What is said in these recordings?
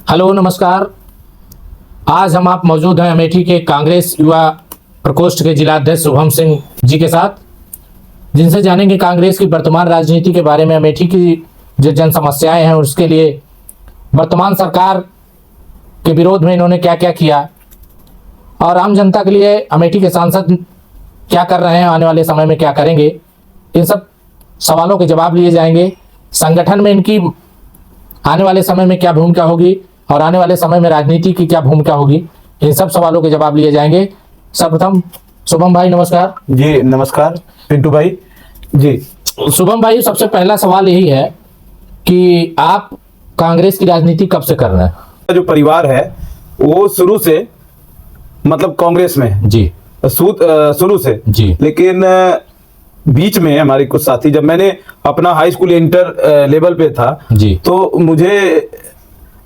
Hello नमस्कार। आज हम आप मौजूद हैं अमेठी के कांग्रेस युवा प्रकोष्ठ के जिला अध्यक्ष शुभम सिंह जी के साथ, जिनसे जानेंगे कांग्रेस की वर्तमान राजनीति के बारे में, अमेठी की जो जन समस्याएं हैं उसके लिए वर्तमान सरकार के विरोध में इन्होंने क्या क्या किया और आम जनता के लिए अमेठी के सांसद क्या कर रहे हैं, आने वाले समय में क्या करेंगे। इन सब सवालों के जवाब लिए जाएंगे। संगठन में इनकी आने वाले समय में क्या भूमिका होगी और आने वाले समय में राजनीति की क्या भूमिका होगी, इन सब सवालों के जवाब लिए जाएंगे। सर्वप्रथम शुभम भाई नमस्कार। जी नमस्कार पिंटू भाई। जी शुभम भाई, सबसे पहला सवाल यही है कि आप कांग्रेस की राजनीति कब से कर रहे हैं? जो परिवार है वो शुरू से मतलब कांग्रेस में है। जी शुरू से जी। लेकिन बीच में हमारे कुछ साथी, जब मैंने अपना हाई स्कूल इंटर लेवल पे था जी, तो मुझे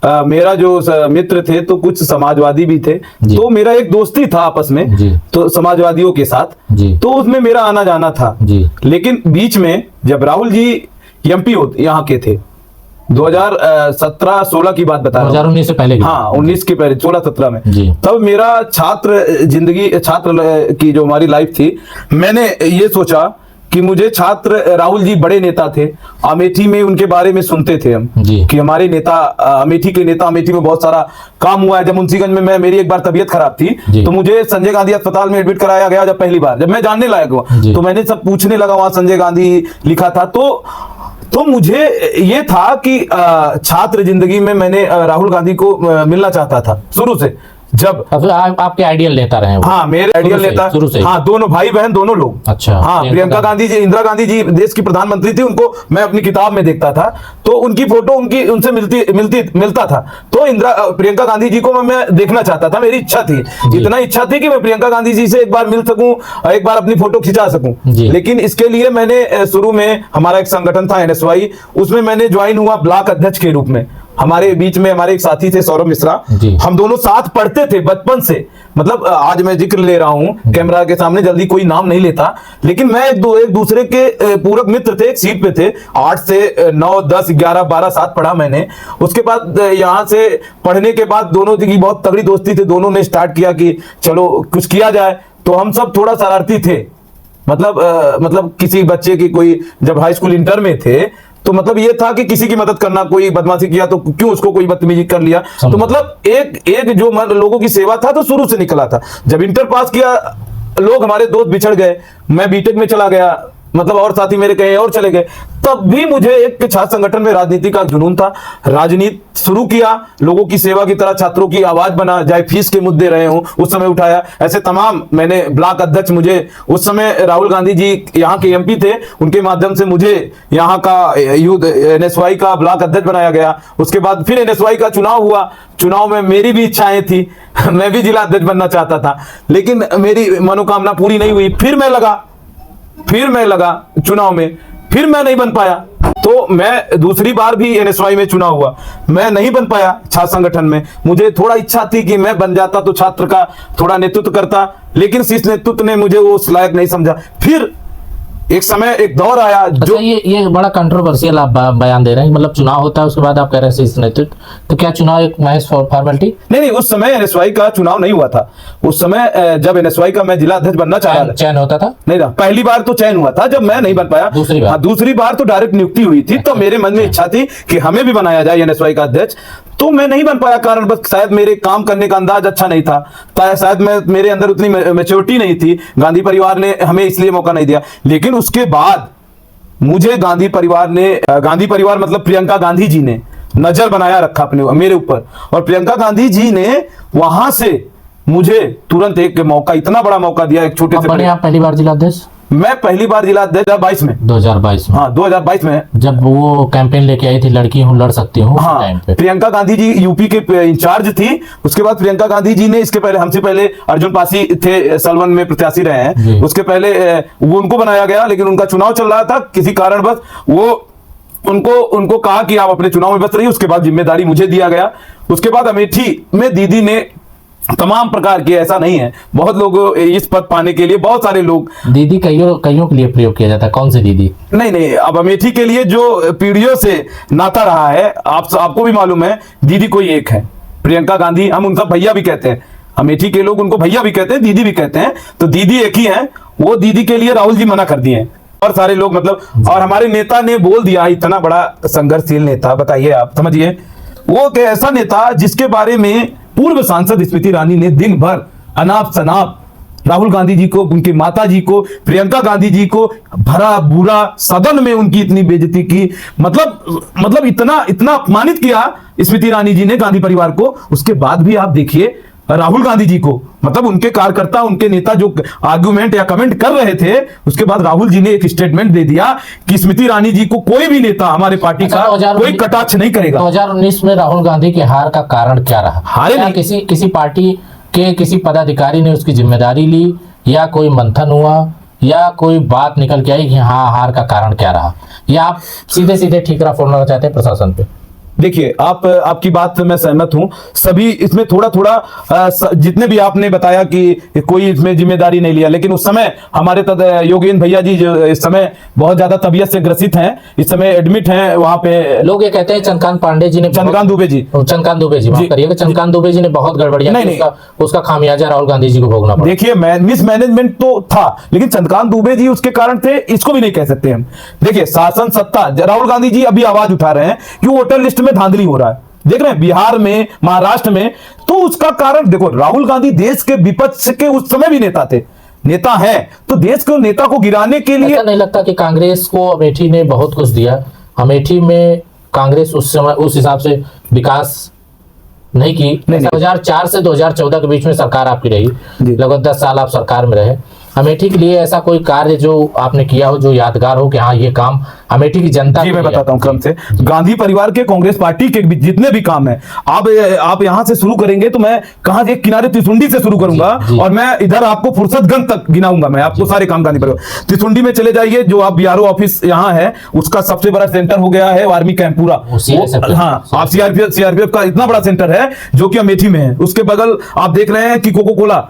मेरा जो मित्र थे तो कुछ समाजवादी भी थे, तो मेरा एक दोस्ती था आपस में जी, तो समाजवादियों के साथ जी, तो उसमें मेरा आना जाना था जी। लेकिन बीच में जब राहुल जी एमपी यहाँ के थे 2017-16 की बात बता रहा हूं। 2019 से पहले की। हाँ 19 के पहले 16-17 में जी। तब मेरा छात्र की जो हमारी लाइफ थी, मैंने ये सोचा कि मुझे छात्र राहुल जी बड़े नेता थे, अमेठी में उनके बारे में सुनते थे हम जी। कि हमारे नेता अमेठी के नेता, अमेठी में बहुत सारा काम हुआ है। जब मुंशीगंज में मेरी एक बार तबीयत खराब थी तो मुझे संजय गांधी अस्पताल में एडमिट कराया गया। जब पहली बार जब मैं जानने लायक हुआ तो मैंने सब पूछने लगा, वहां संजय गांधी लिखा था। तो मुझे ये था कि छात्र जिंदगी में मैंने राहुल गांधी को मिलना चाहता था शुरू से। जब आपके आइडियल नेता रहे हैं वो? हाँ मेरे आइडियल नेता शुरू से। हाँ दोनों भाई बहन दोनों लोग। अच्छा। हाँ प्रियंका गांधी जी, इंदिरा गांधी जी देश की प्रधानमंत्री थी, उनको मैं अपनी किताब में देखता था तो उनकी फोटो उनसे मिलता था। तो प्रियंका गांधी जी को मैं देखना चाहता था, मेरी इच्छा थी, इतना इच्छा थी कि मैं प्रियंका गांधी जी से एक बार मिल सकूं, एक बार अपनी फोटो खिंचा सकूं। लेकिन इसके लिए मैंने शुरू में हमारा एक संगठन था NSY, उसमें मैंने ज्वाइन हुआ ब्लॉक अध्यक्ष के रूप में। हमारे बीच में हमारे एक साथी थे सौरभ मिश्रा, हम दोनों साथ पढ़ते थे बचपन से। मतलब आज मैं जिक्र ले रहा हूं कैमरा के सामने, जल्दी कोई नाम नहीं लेता, लेकिन मैं एक दूसरे के पूरक मित्र थे, एक सीट पे थे। 8 से 9 10 11 12 साथ पढ़ा मैंने। उसके बाद यहाँ से पढ़ने के बाद दोनों की बहुत तगड़ी दोस्ती थी, दोनों ने स्टार्ट किया कि चलो कुछ किया जाए। तो हम सब थोड़ा शरारती थे, मतलब किसी बच्चे की कोई, जब हाई स्कूल इंटर में थे तो मतलब ये था कि किसी की मदद करना, कोई बदमाशी किया तो क्यों उसको कोई बदतमीजी कर लिया। तो मतलब एक जो लोगों की सेवा था तो शुरू से निकला था। जब इंटर पास किया, लोग हमारे दोस्त बिछड़ गए, मैं बीटेक में चला गया, मतलब और साथी मेरे कहीं और चले गए, तब भी मुझे एक छात्र संगठन में राजनीति का जुनून था। राजनीति शुरू किया, लोगों की सेवा की तरह छात्रों की आवाज बना, चाहे फीस के मुद्दे रहे हों उस समय उठाया। ऐसे तमाम मैंने ब्लॉक अध्यक्ष, मुझे उस समय राहुल गांधी जी यहाँ के MP थे, उनके माध्यम से मुझे यहाँ का यूथ NSY का ब्लॉक अध्यक्ष बनाया गया। उसके बाद फिर NSY का चुनाव हुआ, चुनाव में मेरी भी इच्छाएं थी, मैं भी जिला अध्यक्ष बनना चाहता था, लेकिन मेरी मनोकामना पूरी नहीं हुई। फिर मैं लगा चुनाव में, फिर मैं नहीं बन पाया, तो मैं दूसरी बार भी NSY में चुना हुआ, मैं नहीं बन पाया छात्र संगठन में। मुझे थोड़ा इच्छा थी कि मैं बन जाता तो छात्र का थोड़ा नेतृत्व करता, लेकिन इस नेतृत्व ने मुझे वो उस लायक नहीं समझा। फिर एक समय एक दौर आया जो ये बड़ा कंट्रोवर्शियल आप बयान दे रहे हैं। मतलब चुनाव होता है, उसके बाद आप कह रहे हैं नेतृत्व, तो क्या चुनाव एक महज फॉर्मेलिटी? नहीं, उस समय NSY का चुनाव नहीं हुआ था। उस समय जब NSY का मैं जिला अध्यक्ष बनना चाह रहा था, चयन होता था? नहीं था, पहली बार तो चयन हुआ था जब मैं नहीं बन पाया। दूसरी बार तो डायरेक्ट नियुक्ति हुई थी। तो मेरे मन में इच्छा थी कि हमें भी बनाया जाए NSY का अध्यक्ष, तो मैं नहीं बन पाया। कारण बस शायद मेरे काम करने का अंदाज अच्छा नहीं था, शायद मेरे अंदर उतनी मैच्योरिटी नहीं थी, गांधी परिवार ने हमें इसलिए मौका नहीं दिया। लेकिन उसके बाद मुझे गांधी परिवार मतलब प्रियंका गांधी जी ने नजर बनाया रखा अपने मेरे ऊपर, और प्रियंका गांधी जी ने वहां से मुझे तुरंत एक मौका, इतना बड़ा मौका दिया। एक छोटे से आप पहली बार जिला अध्यक्ष? मैं पहली बार जिला अध्यक्ष 2022 में। हाँ 2022 में, जब वो कैंपेन लेके आई थी, लड़की हूँ लड़ सकती हूँ। हाँ, प्रियंका गांधी जी यूपी के इंचार्ज थी। उसके बाद प्रियंका गांधी जी ने, इसके पहले हमसे पहले अर्जुन पासी थे, सलवन में प्रत्याशी रहे हैं, उसके पहले वो उनको बनाया गया, लेकिन उनका चुनाव चल रहा था, किसी कारणवश वो उनको कहा कि आप अपने चुनाव में व्यस्त रहिए। उसके बाद जिम्मेदारी मुझे दिया गया। उसके बाद अमेठी में दीदी ने तमाम प्रकार के, ऐसा नहीं है, बहुत लोग इस पद पाने के लिए बहुत सारे लोग। दीदी कईयों कईयों के लिए प्रयोग किया जाता है, कौन सी दीदी? नहीं, अब अमेठी के लिए जो पीढ़ियों से नाता रहा है, आपको भी मालूम है, दीदी कोई एक है, प्रियंका गांधी। हम उनका भैया भी कहते हैं, अमेठी के लोग उनको भैया भी कहते हैं, दीदी भी कहते हैं, तो दीदी एक ही है। वो दीदी के लिए राहुल जी मना कर दिए हैं और सारे लोग, मतलब, और हमारे नेता ने बोल दिया, इतना बड़ा संघर्षशील नेता, बताइए आप, समझिए, वो एक ऐसा नेता जिसके बारे में पूर्व सांसद स्मृति ईरानी ने दिन भर अनाप शनाप राहुल गांधी जी को, उनकी माता जी को, प्रियंका गांधी जी को भरा बुरा, सदन में उनकी इतनी बेइज्जती की, मतलब इतना अपमानित किया स्मृति ईरानी जी ने गांधी परिवार को। उसके बाद भी आप देखिए राहुल गांधी जी को, मतलब उनके कार्यकर्ता, उनके नेता जो आर्गुमेंट या कमेंट कर रहे थे, उसके बाद राहुल जी ने एक स्टेटमेंट दे दिया कि स्मृति ईरानी जी को कोई भी नेता हमारे पार्टी का कोई कटाक्ष नहीं करेगा। 2019 में राहुल गांधी के हार का कारण क्या रहा? क्या किसी पार्टी के किसी पदाधिकारी ने उसकी जिम्मेदारी ली, या कोई मंथन हुआ, या कोई बात निकल के आई कि हाँ हार का कारण क्या रहा, या आप सीधे सीधे ठीकरा फोड़ना चाहते हैं प्रशासन पे? देखिए, आपकी बात से मैं सहमत हूं। सभी इसमें थोड़ा थोड़ा जितने भी आपने बताया कि कोई इसमें जिम्मेदारी नहीं लिया, लेकिन उस समय हमारे योगेंद्र भैया जी जो इस समय बहुत ज्यादा तबीयत से ग्रसित हैं, इस समय एडमिट हैं वहां पे। लोग ये कहते हैं चंद्रकांत पांडे जी ने, चंद्रकांत दुबे जी माफ करिएगा, चंद्रकांत दुबे जी ने बहुत गड़बड़िया की, उसका खामियाजा राहुल गांधी जी को भोगना पड़ा। देखिए, मिसमैनेजमेंट तो था, लेकिन चंद्रकांत दुबे जी उसके कारण थे, इसको भी नहीं कह सकते हम। देखिए, शासन सत्ता, राहुल गांधी जी अभी आवाज उठा रहे हैं कि वोटर लिस्ट में धांधली हो रहा है, देख रहे हैं बिहार में, महाराष्ट्र में, तो उसका कारण देखो, राहुल गांधी देश के विपक्ष के उस समय भी नेता हैं, तो देश के नेता को गिराने के लिए। ऐसा नहीं लगता कि कांग्रेस को अमेठी ने बहुत कुछ दिया? अमेठी में कांग्रेस उस समय उस हिसाब से विकास नहीं की। 2004 से 2014 के बीच में सरकार आपकी रही, लगभग 10 साल आप सरकार में रहे। अमेठी के लिए ऐसा कोई कार्य जो आपने किया हो, जो यादगार हो कि हाँ ये काम अमेठी की जनता? जी, मैं बताता हूं क्रम से। गांधी परिवार के, कांग्रेस पार्टी के जितने भी काम है, आप यहां से शुरू करेंगे तो मैं कहां एक किनारे त्रिशुंडी से शुरू करूंगा, और मैं इधर आपको फुर्सतगंज तक गिनाऊंगा, मैं आपको सारे काम गांधी परिवार। त्रिशुंडी में चले जाइए, जो आप बीआरओ ऑफिस यहाँ है, उसका सबसे बड़ा सेंटर हो गया है आर्मी कैंप पूरा। हाँ, आप सीआरपीएफ का इतना बड़ा सेंटर है जो कि अमेठी में है। उसके बगल आप देख रहे हैं कि कोको कोला,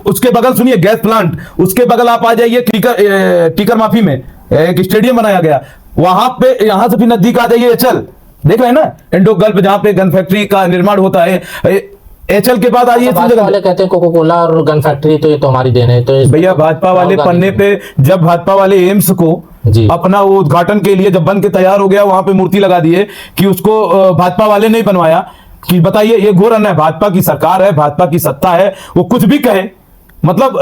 उसके बगल सुनिए गैस प्लांट, उसके बगल आप आ जाइए टीकर माफी में एक स्टेडियम बनाया गया, वहां पे, यहां से भी नजदीक आ जाइए एचएल, देख रहे हैं ना, इंडो गल्फ, जहां पे गन फैक्ट्री का निर्माण होता है। एचएल के बाद आइए, वाले कहते हैं कोको कोला और गन फैक्ट्री तो ये तो हमारी देन है। तो भैया, भाजपा वाले पन्ने पे, जब भाजपा वाले एम्स को अपना वो उद्घाटन के लिए जब बन के तैयार हो गया, वहां पे मूर्ति लगा दिए कि उसको भाजपा वाले नहीं बनवाया, कि बताइए, ये घोर अन्याय। भाजपा की सरकार है, भाजपा की सत्ता है, वो कुछ भी कहे, मतलब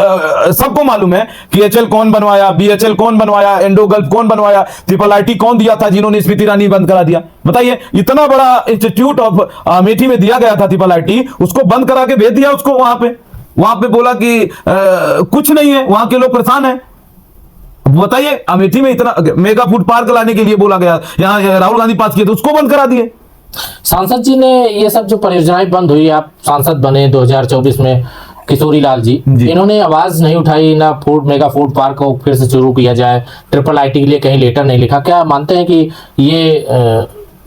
सबको मालूम है कि एचएल कौन बनवाया, बीएचएल कौन बनवाया, इंडो गल्फ कौन बनवाया, ट्रिपल आईटी कौन दिया था, जिन्होंने स्मृति ईरानी बंद करा दिया। बताइए, इतना बड़ा इंस्टीट्यूट ऑफ अमेठी में दिया गया था ट्रिपल आईटी, उसको बंद करा के भेज दिया उसको वहां पे बोला कि कुछ नहीं है, वहां के लोग परेशान है। बताइए, अमेठी में इतना मेगा फूड पार्क लाने के लिए बोला गया, यहाँ राहुल गांधी पास किए, तो उसको बंद करा दिए। सांसद जी ने ये सब जो परियोजनाएं बंद हुई, आप सांसद बने 2024 में, किशोरी लाल जी, इन्होंने आवाज नहीं उठाई, ना मेगा फूड पार्क को फिर से शुरू किया जाए, ट्रिपल आईटी के लिए कहीं लेटर नहीं लिखा। क्या मानते हैं कि ये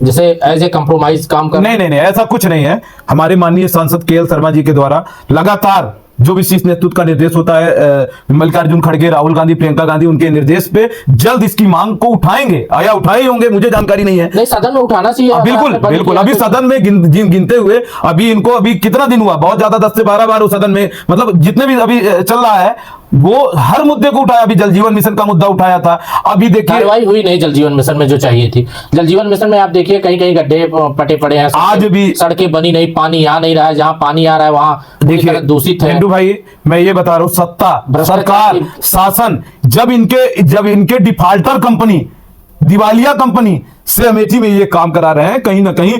जैसे एज ए कंप्रोमाइज काम कर? नहीं, ऐसा कुछ नहीं है। हमारे माननीय सांसद केएल शर्मा जी के द्वारा लगातार जो भी शीर्ष नेतृत्व का निर्देश होता है, मल्लिकार्जुन खड़गे, राहुल गांधी, प्रियंका गांधी, उनके निर्देश पे जल्द इसकी मांग को उठाएंगे, या उठाए होंगे, मुझे जानकारी नहीं है। नहीं, सदन में उठाना चाहिए। बिल्कुल। अभी सदन में गिनते हुए, अभी कितना दिन हुआ, बहुत ज्यादा, 10 से 12 बार वो सदन में, मतलब जितने भी अभी चल रहा है, वो हर मुद्दे को उठाया। अभी जल जीवन मिशन का मुद्दा उठाया था, अभी देखिए कार्रवाई हुई नहीं जल जीवन मिशन में जो चाहिए थी। जल जीवन मिशन में आप देखिए कहीं गड्ढे पटे पड़े हैं, आज भी सड़कें बनी नहीं, पानी आ नहीं रहा है, जहां पानी आ रहा है वहां देखिए दूषित है। हिंदू भाई, मैं ये बता रहा हूं, सत्ता, सरकार, शासन, जब इनके डिफाल्टर कंपनी, दिवालिया कंपनी से अमेठी में ये काम करा रहे हैं, कहीं ना कहीं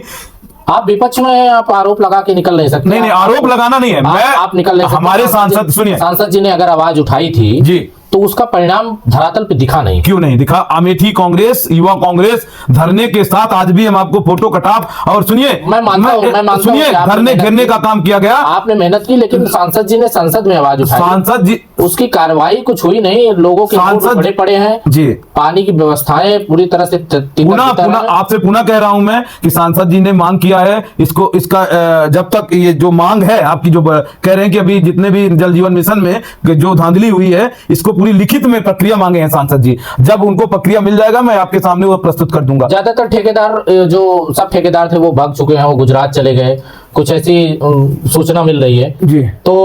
आप विपक्ष में आप आरोप लगा के निकल नहीं सकते। नहीं, आरोप लगाना नहीं है, आप निकल नहीं सकते। हमारे सांसद, सुनिए, सांसद जी ने अगर आवाज उठाई थी जी, तो तो उसका परिणाम धरातल पे दिखा नहीं। क्यों नहीं दिखा? अमेठी कांग्रेस, युवा कांग्रेस धरने के साथ आज भी हम आपको फोटो कटाप और सुनिए, मैं मानता हूं सुनिए, कि आपने धरने मेहनत घेरने की। का काम किया गया, आपने मेहनत की, लेकिन सांसद जी ने संसद में आवाज उठाई, सांसद जी, उसकी कार्रवाई कुछ हुई नहीं। लोगों के सांसद बड़े पड़े हैं जी, पानी की व्यवस्थाएं पूरी तरह से पुनः आपसे पुनः कह रहा हूं मैं कि सांसद जी ने मांग किया है इसको, इसका जब तक ये जो मांग है आपकी, जो कह रहे हैं कि अभी जितने भी जल जीवन मिशन में जो धांधली हुई है, इसको पूरी लिखित में प्रक्रिया मांगे हैं सांसद जी। जब उनको प्रक्रिया मिल जाएगा मैं आपके सामने वो प्रस्तुत कर दूंगा। ज्यादातर ठेकेदार, जो सब ठेकेदार थे वो भाग चुके हैं, वो गुजरात चले गए, कुछ ऐसी सूचना मिल रही है जी। तो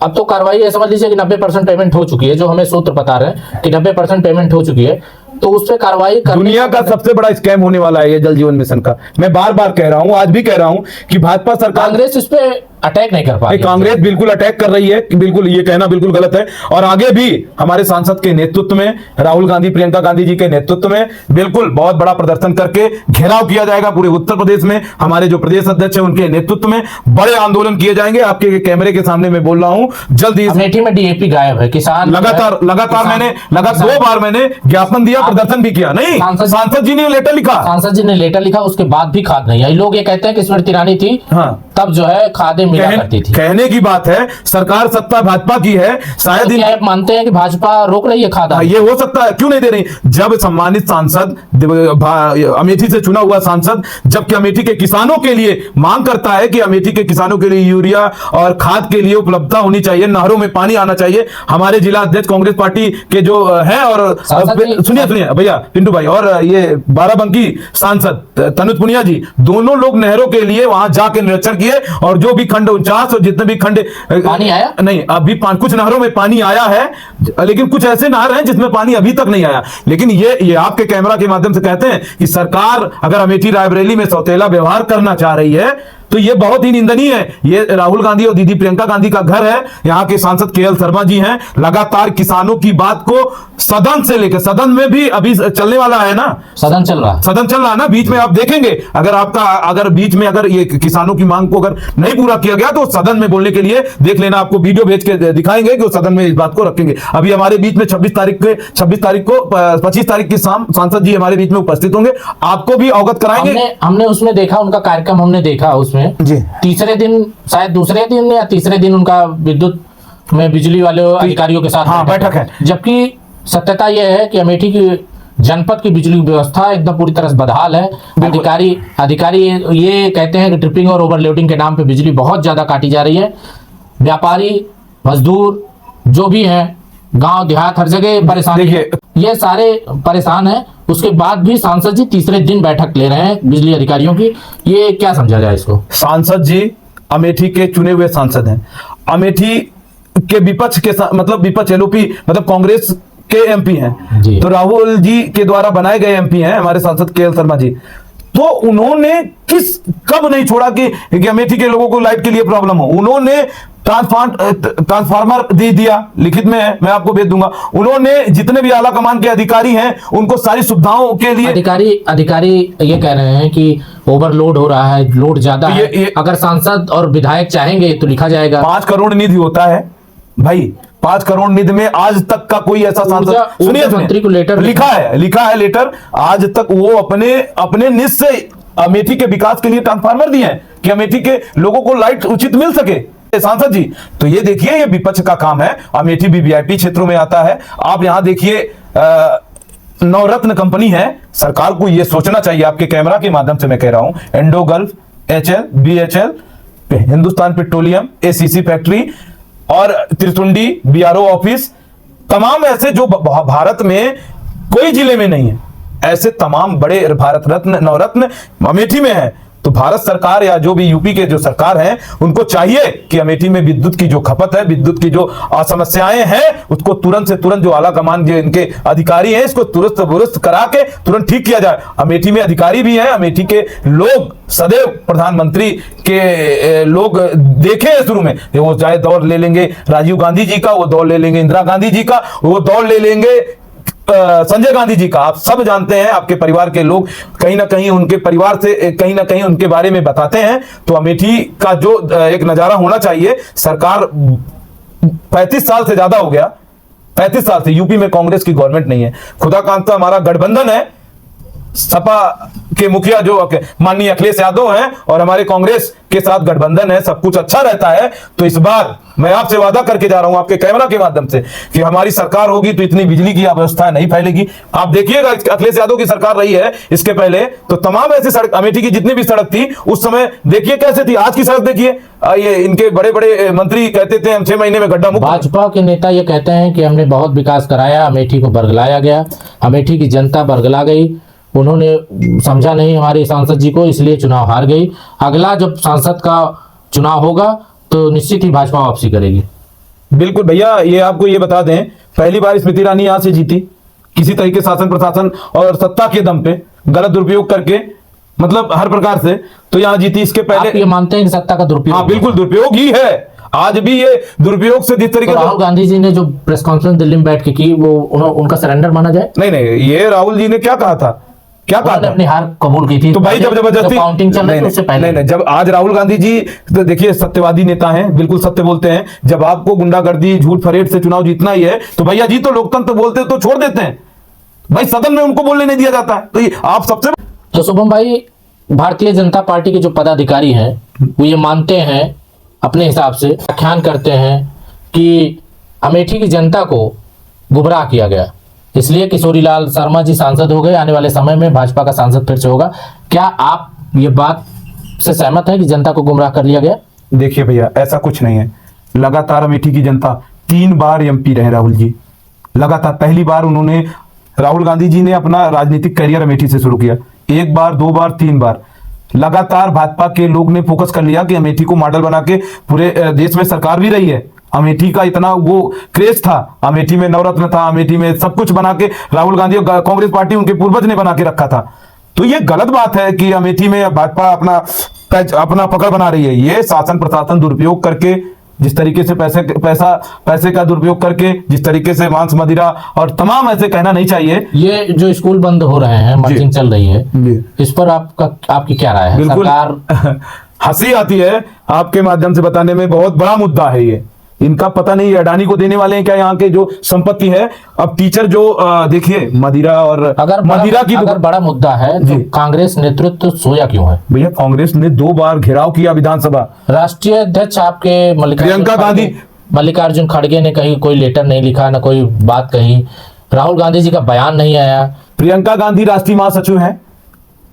अब तो कार्रवाई है, समझ लीजिए कि 90% पेमेंट हो चुकी है, जो हमें सूत्र बता रहे हैं कि 90% पेमेंट हो चुकी है, तो उस पर कार्रवाई दुनिया का सबसे बड़ा स्कैम होने वाला है ये जल जीवन मिशन का। मैं बार बार कह रहा हूं, आज भी कह रहा हूं कि भाजपा सरकार, कांग्रेस इस पे अटैक नहीं कर पा रही है। कांग्रेस बिल्कुल अटैक कर रही है, बिल्कुल ये कहना बिल्कुल गलत है। और आगे भी हमारे सांसद के नेतृत्व में, राहुल गांधी, प्रियंका गांधी जी के नेतृत्व में बिल्कुल बहुत बड़ा प्रदर्शन करके घेराव किया जाएगा पूरे उत्तर प्रदेश में। हमारे जो प्रदेश अध्यक्ष है उनके नेतृत्व में बड़े आंदोलन किए जाएंगे। आपके कैमरे के सामने मैं बोल रहा हूं, जल्द ही अमेठी में डीएपी गायब है, किसान लगातार मैंने 2 बार मैंने ज्ञापन दिया, प्रदर्शन भी किया। नहीं, सांसद जी ने लेटर लिखा, सांसद जी ने लेटर लिखा, उसके बाद भी खाद नहीं आई। लोग ये कहते हैं कि स्मृति ईरानी थी, हाँ, तब जो है खादें मिला करती थी। कहने की बात है, सरकार सत्ता भाजपा की है, शायद तो क्या आप मानते हैं कि भाजपा रोक रही है खाद? ये हो सकता है, क्यों नहीं दे रही? जब सम्मानित सांसद, अमेठी से चुना हुआ सांसद, जबकि अमेठी के किसानों के लिए मांग करता है कि अमेठी के किसानों के लिए यूरिया और खाद के लिए उपलब्धता होनी चाहिए, नहरों में पानी आना चाहिए। हमारे जिला अध्यक्ष कांग्रेस पार्टी के जो है, और सुनिए भैया पिंटू भाई, और ये बाराबंकी सांसद तनुज पुनिया जी, दोनों लोग नहरों के लिए वहां जाकर निरीक्षण किए, और जो भी खंड 49 और जितने भी खंड पानी आया नहीं, अभी कुछ नहरों में पानी आया है, लेकिन कुछ ऐसे नहर हैं जिसमें पानी अभी तक नहीं आया। लेकिन ये आपके कैमरा के माध्यम से कहते हैं कि सरकार अगर अमेठी रायबरेली में सौतेला व्यवहार करना चाह रही है तो ये बहुत ही निंदनीय है। ये राहुल गांधी और दीदी प्रियंका गांधी का घर है। यहाँ के सांसद केएल शर्मा जी हैं, लगातार किसानों की बात को सदन से लेकर, सदन में भी अभी चलने वाला है ना, सदन चल रहा है ना, बीच में आप देखेंगे, अगर बीच में अगर ये किसानों की मांग को अगर नहीं पूरा किया गया तो सदन में बोलने के लिए देख लेना, आपको वीडियो भेज के दिखाएंगे कि वो सदन में इस बात को रखेंगे। अभी हमारे बीच में 25 तारीख की शाम सांसद जी हमारे बीच में उपस्थित होंगे, आपको भी अवगत कराएंगे। हमने उसमें देखा, उनका कार्यक्रम हमने देखा, उसमें जी, तीसरे दिन, शायद दूसरे दिन या तीसरे दिन उनका विद्युत में बिजली वाले अधिकारियों के साथ बैठक है। जबकि सत्यता यह है कि अमेठी की जनपद की बिजली व्यवस्था एकदम पूरी तरह से बदहाल है। अधिकारी ये कहते हैं कि ट्रिपिंग और ओवरलोडिंग के नाम पे बिजली बहुत ज्यादा काटी जा रही है। व्यापारी, मजदूर जो भी हैं, गांव देहात हर जगह परेशानी है, ये सारे परेशान हैं। उसके बाद भी सांसद जी तीसरे दिन बैठक ले रहे हैं बिजली अधिकारियों की, ये क्या समझा जाए इसको? सांसद जी अमेठी के चुने हुए सांसद हैं, अमेठी के विपक्ष के मतलब विपक्ष एलओपी मतलब कांग्रेस के एमपी हैं, तो राहुल जी के द्वारा बनाए गए एमपी हैं हमारे सांसद केएल शर्मा जी। तो उन्होंने कब नहीं छोड़ा कि अमेठी के लोगों को लाइट के लिए प्रॉब्लम हो। उन्होंने ट्रांसफार्मर दे दिया, लिखित में है, मैं आपको भेज दूंगा। उन्होंने जितने भी आला कमान के अधिकारी हैं उनको सारी सुविधाओं के लिए, अधिकारी ये कह रहे हैं कि ओवरलोड हो रहा है, लोड ज्यादा है। अगर सांसद और विधायक चाहेंगे तो लिखा जाएगा। 5 करोड़ निधि होता है भाई, 5 करोड़ निधि में आज तक का कोई ऐसा सांसद, सुनिए मंत्री को लेटर लिखा है लेटर, आज तक वो अपने निज से अमेठी के विकास के लिए ट्रांसफार्मर दिए हैं कि अमेठी के लोगों को लाइट उचित मिल सके। सांसद जी, तो ये देखिए, ये विपक्ष का काम है। अमेठी भी वीआईपी क्षेत्रों में आता है। आप यहां देखिए, नवरत्न कंपनी है, सरकार को ये सोचना चाहिए, आपके कैमरा के माध्यम से मैं कह रहा हूं, endo gulf, HL, BHEL, Hindustan petroleum, ACC factory और त्रिशुंडी बीआरओ ऑफिस, तमाम ऐसे जो भारत में कोई जिले में नहीं है, ऐसे तमाम बड़े भारत रत्न, नवरत्न अमेठी में है। तो भारत सरकार या जो भी यूपी के जो सरकार हैं उनको चाहिए कि अमेठी में विद्युत की जो खपत है, विद्युत की जो समस्याएं हैं, उसको तुरंत से तुरंत, जो आला कमान जो इनके अधिकारी हैं, इसको तुरंत दुरुस्त करा के तुरंत ठीक किया जाए। अमेठी में अधिकारी भी हैं, अमेठी के लोग सदैव प्रधानमंत्री के लोग देखे हैं शुरू में, वो चाहे दौर ले लेंगे राजीव गांधी जी का, वो दौर ले लेंगे इंदिरा गांधी जी का, वो दौर ले लेंगे संजय गांधी जी का। आप सब जानते हैं, आपके परिवार के लोग कहीं ना कहीं उनके परिवार से कहीं ना कहीं उनके बारे में बताते हैं। तो अमेठी का जो एक नजारा होना चाहिए, सरकार 35 साल से ज्यादा हो गया, 35 साल से यूपी में कांग्रेस की गवर्नमेंट नहीं है। खुदा खास्ता हमारा गठबंधन है, सपा के मुखिया जो माननीय अखिलेश यादव हैं और हमारे कांग्रेस के साथ गठबंधन है, सब कुछ अच्छा रहता है। तो इस बार मैं आपसे वादा करके जा रहा हूं आपके कैमरा के माध्यम से कि हमारी सरकार होगी तो इतनी बिजली की अव्यवस्था नहीं फैलेगी। आप देखिएगा अखिलेश यादव की सरकार रही है इसके पहले, तो तमाम ऐसी सड़क, अमेठी की जितनी भी सड़क थी उस समय देखिए कैसे थी, आज की सड़क देखिए। ये इनके बड़े बड़े मंत्री कहते थे हम 6 महीने में गड्ढा मुक्त। भाजपा के नेता ये कहते हैं कि हमने बहुत विकास कराया, अमेठी को बरगलाया गया, अमेठी की जनता बरगला गई, उन्होंने समझा नहीं हमारे सांसद जी को, इसलिए चुनाव हार गई। अगला जब सांसद का चुनाव होगा तो निश्चित ही भाजपा वापसी करेगी। बिल्कुल भैया, ये आपको ये बता दें, पहली बार स्मृति ईरानी यहां से जीती किसी तरीके शासन प्रशासन और सत्ता के दम पे गलत दुरुपयोग करके, मतलब हर प्रकार से तो यहां जीती। इसके आप पहले ये मानते हैं कि सत्ता का दुरुपयोग? हाँ बिल्कुल दुरुपयोग ही है, आज भी ये दुरुपयोग से जिस तरीके तो राहुल गांधी जी ने जो प्रेस कॉन्फ्रेंस दिल्ली में बैठ के की वो उनका सरेंडर माना जाए? नहीं, ये राहुल जी ने क्या कहा था, क्या कहा उन्होंने था? अपनी हार कबूल की थी। तो भाई जब जबरदस्ती काउंटिंग चल रही थी उससे पहले। नहीं, जब आज राहुल गांधी जी तो देखिए सत्यवादी नेता हैं, बिल्कुल सत्य बोलते हैं। जब आपको गुंडागर्दी झूठ फरेब से चुनाव जीतना ही है तो भैया जी तो लोकतंत्र बोलते तो छोड़ देते हैं भाई, सदन में उनको बोलने नहीं दिया जाता है। तो ये आप सबसे तो शुभम भाई, भारतीय जनता पार्टी के जो पदाधिकारी हैं वो ये मानते हैं, अपने हिसाब से व्याख्यान करते हैं कि अमेठी की जनता को गुमराह किया गया, इसलिए किशोरीलाल शर्मा जी सांसद हो गए, आने वाले समय में भाजपा का सांसद फिर से होगा। क्या आप ये बात से सहमत हैं कि जनता को गुमराह कर लिया गया? देखिए भैया, ऐसा कुछ नहीं है। लगातार अमेठी की जनता 3 बार एमपी रहे राहुल जी, लगातार। पहली बार उन्होंने, राहुल गांधी जी ने अपना राजनीतिक करियर अमेठी से शुरू किया, 1 बार 2 बार 3 बार लगातार भाजपा के लोग ने फोकस कर लिया कि अमेठी को मॉडल बना के पूरे देश में सरकार भी रही है। अमेठी का इतना वो क्रेज था, अमेठी में नवरत्न था, अमेठी में सब कुछ बना के राहुल गांधी और कांग्रेस पार्टी उनके पूर्वज ने बना के रखा था। तो ये गलत बात है कि अमेठी में भाजपा अपना पकड़ बना रही है। ये शासन प्रशासन दुरुपयोग करके, जिस तरीके से पैसे का दुरुपयोग करके, जिस तरीके से मांस मदिरा और तमाम ऐसे कहना नहीं चाहिए। ये जो स्कूल बंद हो रहे हैं, मर्जिंग चल रही है, जी। इस पर आपकी क्या राय है? बिल्कुल सरकार हंसी आती है आपके माध्यम से बताने में, बहुत बड़ा मुद्दा है ये। इनका पता नहीं अडानी को देने वाले हैं क्या यहाँ के जो संपत्ति है। अब टीचर जो देखिए मदिरा और अगर बड़ा मुद्दा है तो कांग्रेस नेतृत्व सोया क्यों है? भैया कांग्रेस ने 2 बार घेराव किया विधानसभा। राष्ट्रीय अध्यक्ष आपके मल्लिकार्जुन खड़गे ने कहीं कोई लेटर नहीं लिखा, ना कोई बात कही, राहुल गांधी जी का बयान नहीं आया। प्रियंका गांधी राष्ट्रीय महासचिव हैं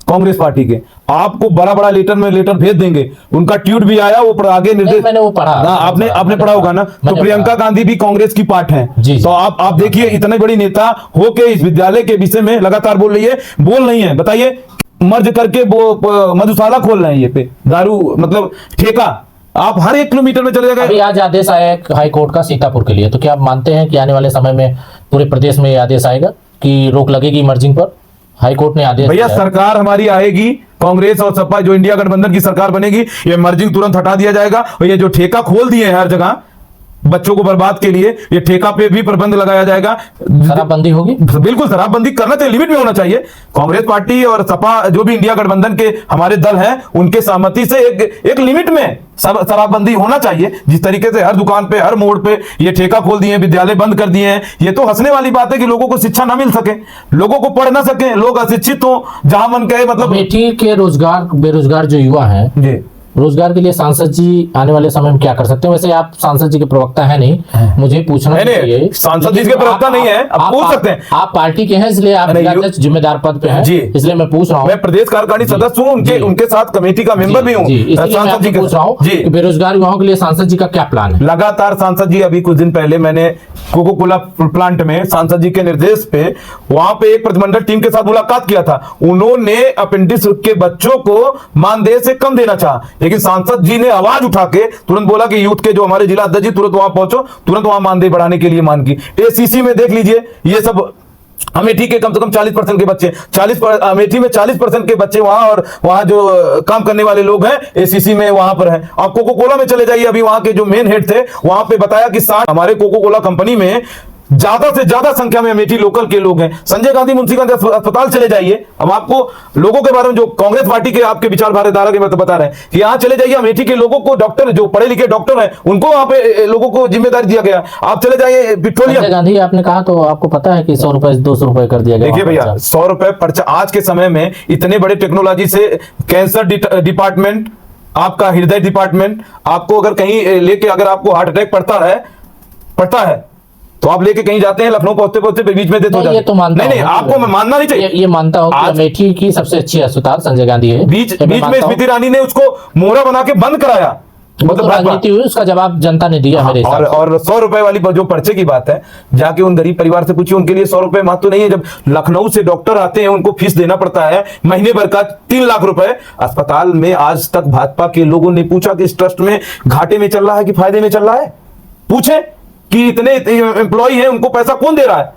कांग्रेस पार्टी के, आपको बड़ा लेटर भेज देंगे, उनका ट्वीट भी आया, वो आगे निर्देश मैंने वो पढ़ा ना, आपने पढ़ा होगा ना। तो प्रियंका गांधी भी कांग्रेस की पार्ट है। तो आप देखिए, इतने बड़ी नेता होके इस विद्यालय के विषय में लगातार बोल रही है। बताइए, मर्ज करके वो मधुशाला खोल रहे हैं, ये पे दारू मतलब ठेका, आप हर 1 किलोमीटर में चले जाएगा। अभी आज आदेश आया है हाई कोर्ट का सीतापुर के लिए, तो क्या आप मानते हैं कि आने वाले समय में पूरे प्रदेश में ये आदेश आएगा कि रोक लगेगी मर्जिंग पर? हाई कोर्ट ने आदेश भैया सरकार हमारी आएगी, कांग्रेस और सपा जो इंडिया गठबंधन की सरकार बनेगी, ये मर्जिंग तुरंत हटा दिया जाएगा। और ये जो ठेका खोल दिए हैं हर जगह बच्चों को बर्बाद के लिए, ये ठेका पे भी प्रतिबंध लगाया जाएगा। शराबबंदी होगी? बिल्कुल शराबबंदी करना चाहिए, लिमिट में होना चाहिए। कांग्रेस पार्टी और सपा जो भी इंडिया गठबंधन के हमारे दल हैं, उनके सहमति से एक लिमिट में शराबबंदी होना चाहिए। जिस तरीके से हर दुकान पे, हर मोड़ पे ये ठेका खोल दिए, विद्यालय बंद कर दिए हैं, ये तो हंसने वाली बात है कि लोगों को शिक्षा ना मिल सके, लोगों को पढ़ ना सके, लोग अशिक्षित हो, जहां मन कहे। मतलब अमेठी के बेरोजगार जो युवा हैं जी, रोजगार के लिए सांसद जी आने वाले समय में क्या कर सकते हैं? वैसे आप सांसद जी के प्रवक्ता है नहीं, मुझे पूछना चाहिए। सांसद जी के प्रवक्ता नहीं है, आप पूछ सकते हैं। आप पार्टी के हैं इसलिए आप जिम्मेदार पद पे हैं जी, इसलिए मैं पूछ रहा हूँ। मैं प्रदेश कार्यकारिणी सदस्य हूँ, उनके साथ कमेटी का मेंबर भी हूँ। सांसद जी पूछ रहा हूँ जी, बेरोजगार युवाओं के लिए सांसद जी का क्या प्लान है? लगातार सांसद जी, अभी कुछ दिन पहले मैंने कोको कोला प्लांट में सांसद जी के निर्देश पे वहां पे एक प्रतिनिधिमंडल टीम के साथ मुलाकात किया था। उन्होंने अपेंडिक्स के बच्चों को मानदेय से कम देना चाहा, लेकिन सांसद जी ने आवाज उठा के तुरंत बोला कि यूथ के जो हमारे जिला अध्यक्ष जी तुरंत वहां पहुंचो, तुरंत वहां मानदेय बढ़ाने के लिए मांग की। एसीसी में देख लीजिए, ये सब अमेठी के कम से कम 40% के बच्चे, अमेठी में 40% के बच्चे वहां, और वहां जो काम करने वाले लोग हैं एसीसी में वहां पर हैं। आप कोको कोला में चले जाइए, अभी वहां के जो मेन हेड थे वहां पे बताया कि 60 हमारे कोको कोला कंपनी में ज्यादा से ज्यादा संख्या में अमेठी लोकल के लोग हैं। संजय गांधी मुंशीगंज अस्पताल चले जाइए, अब आपको लोगों के बारे में जो कांग्रेस पार्टी के आपके विचारधारा के बता रहे हैं कि यहाँ चले जाइए, अमेठी के लोगों को डॉक्टर जो पढ़े लिखे डॉक्टर हैं उनको वहां पे लोगों को जिम्मेदारी दिया गया। आप चले जाइए पिट्रोलियम। संजय गांधी आपने कहा तो आपको पता है कि 100 रुपए 200 रुपए कर दिया गया। देखिए भैया, 100 रुपए पर्चा आज के समय में इतने बड़े टेक्नोलॉजी से कैंसर डिपार्टमेंट, आपका हृदय डिपार्टमेंट, आपको अगर कहीं लेके अगर आपको हार्ट अटैक पड़ता है तो आप लेके कहीं जाते हैं, लखनऊ पहुंचते पहुंचते बीच में डेथ हो जाती है। ये तो मानता नहीं, आपको मैं मानना नहीं चाहिए। ये मानता हूं कि अमेठी की सबसे अच्छी अस्पताल संजय गांधी है। बीच में स्मृति ईरानी ने उसको मोहरा बना के बंद कराया, मतलब राजनीति हुई, उसका जवाब जनता ने दिया मेरे हिसाब से। और 100 रुपए वाली जो पर्चे की बात है, जाके उन गरीब परिवार से पूछिए, उनके लिए 100 रुपए महत्व नहीं है। जब लखनऊ से डॉक्टर आते हैं उनको फीस देना पड़ता है महीने भर का 3 लाख रुपए। अस्पताल में आज तक भाजपा के लोगों ने पूछा कि इस ट्रस्ट में घाटे में चल रहा है कि फायदे में चल रहा है? पूछे कि इतने एम्प्लॉय हैं, उनको पैसा कौन दे रहा है?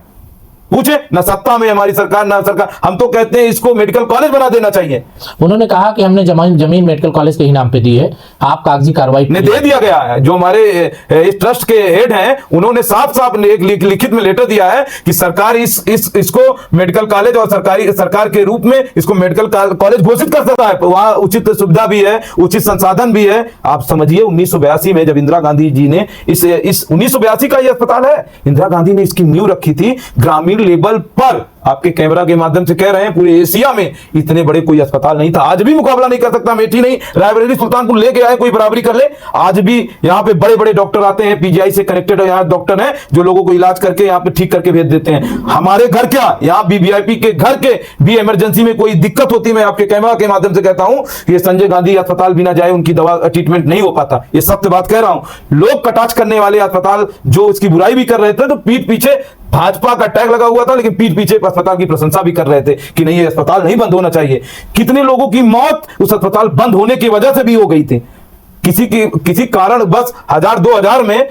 पूछे ना। सत्ता में हमारी सरकार ना सरकार, हम तो कहते हैं इसको मेडिकल कॉलेज बना देना चाहिए। उन्होंने कहा कि हमने जमीन मेडिकल कॉलेज के ही नाम पे दी है, आप कागजी कार्रवाई ने दे दिया गया है। जो हमारे इस ट्रस्ट के हेड हैं उन्होंने साफ साफ एक लिखित में लेटर दिया है कि सरकार इसको मेडिकल कॉलेज और सरकार के रूप में इसको मेडिकल कॉलेज घोषित कर सकता है। वहां उचित सुविधा भी है, उचित संसाधन भी है। आप समझिए 1982 में जब इंदिरा गांधी जी ने इस 1982 का यह अस्पताल है, इंदिरा गांधी ने इसकी नींव रखी थी। ग्रामीण लेवल पर आपके कैमरा के माध्यम से कह रहे हैं पूरे एशिया में इतने बड़े कोई अस्पताल नहीं था। आज भी मुकाबला नहीं कर सकता। अमेठी नहीं, रायबरेली सुल्तानपुर लेके आए, कोई बराबरी कर ले। आज भी यहाँ पे बड़े बड़े डॉक्टर आते हैं, पीजीआई से कनेक्टेड यहाँ डॉक्टर हैं जो लोगों को इलाज करके यहाँ पे ठीक करके भेज देते हैं। हमारे घर क्या, यहाँ वीवीआईपी के घर के भी इमरजेंसी में कोई दिक्कत होती है, मैं आपके कैमरा के माध्यम से कहता हूं ये संजय गांधी अस्पताल बिना जाए उनकी दवा ट्रीटमेंट नहीं हो पाता। ये सत्य बात कह रहा हूं। लोग कटाक्ष करने वाले अस्पताल जो उसकी बुराई भी कर रहे थे, तो पीठ पीछे भाजपा का टैग लगा हुआ था, लेकिन पीठ पीछे अस्पताल की प्रशंसा भी कर रहे थे कि नहीं ये अस्पताल नहीं बंद होना चाहिए। कितने लोगों की मौत उस अस्पताल बंद होने की वजह से भी हो गई थी। किसी कारण बस 1000-2000 में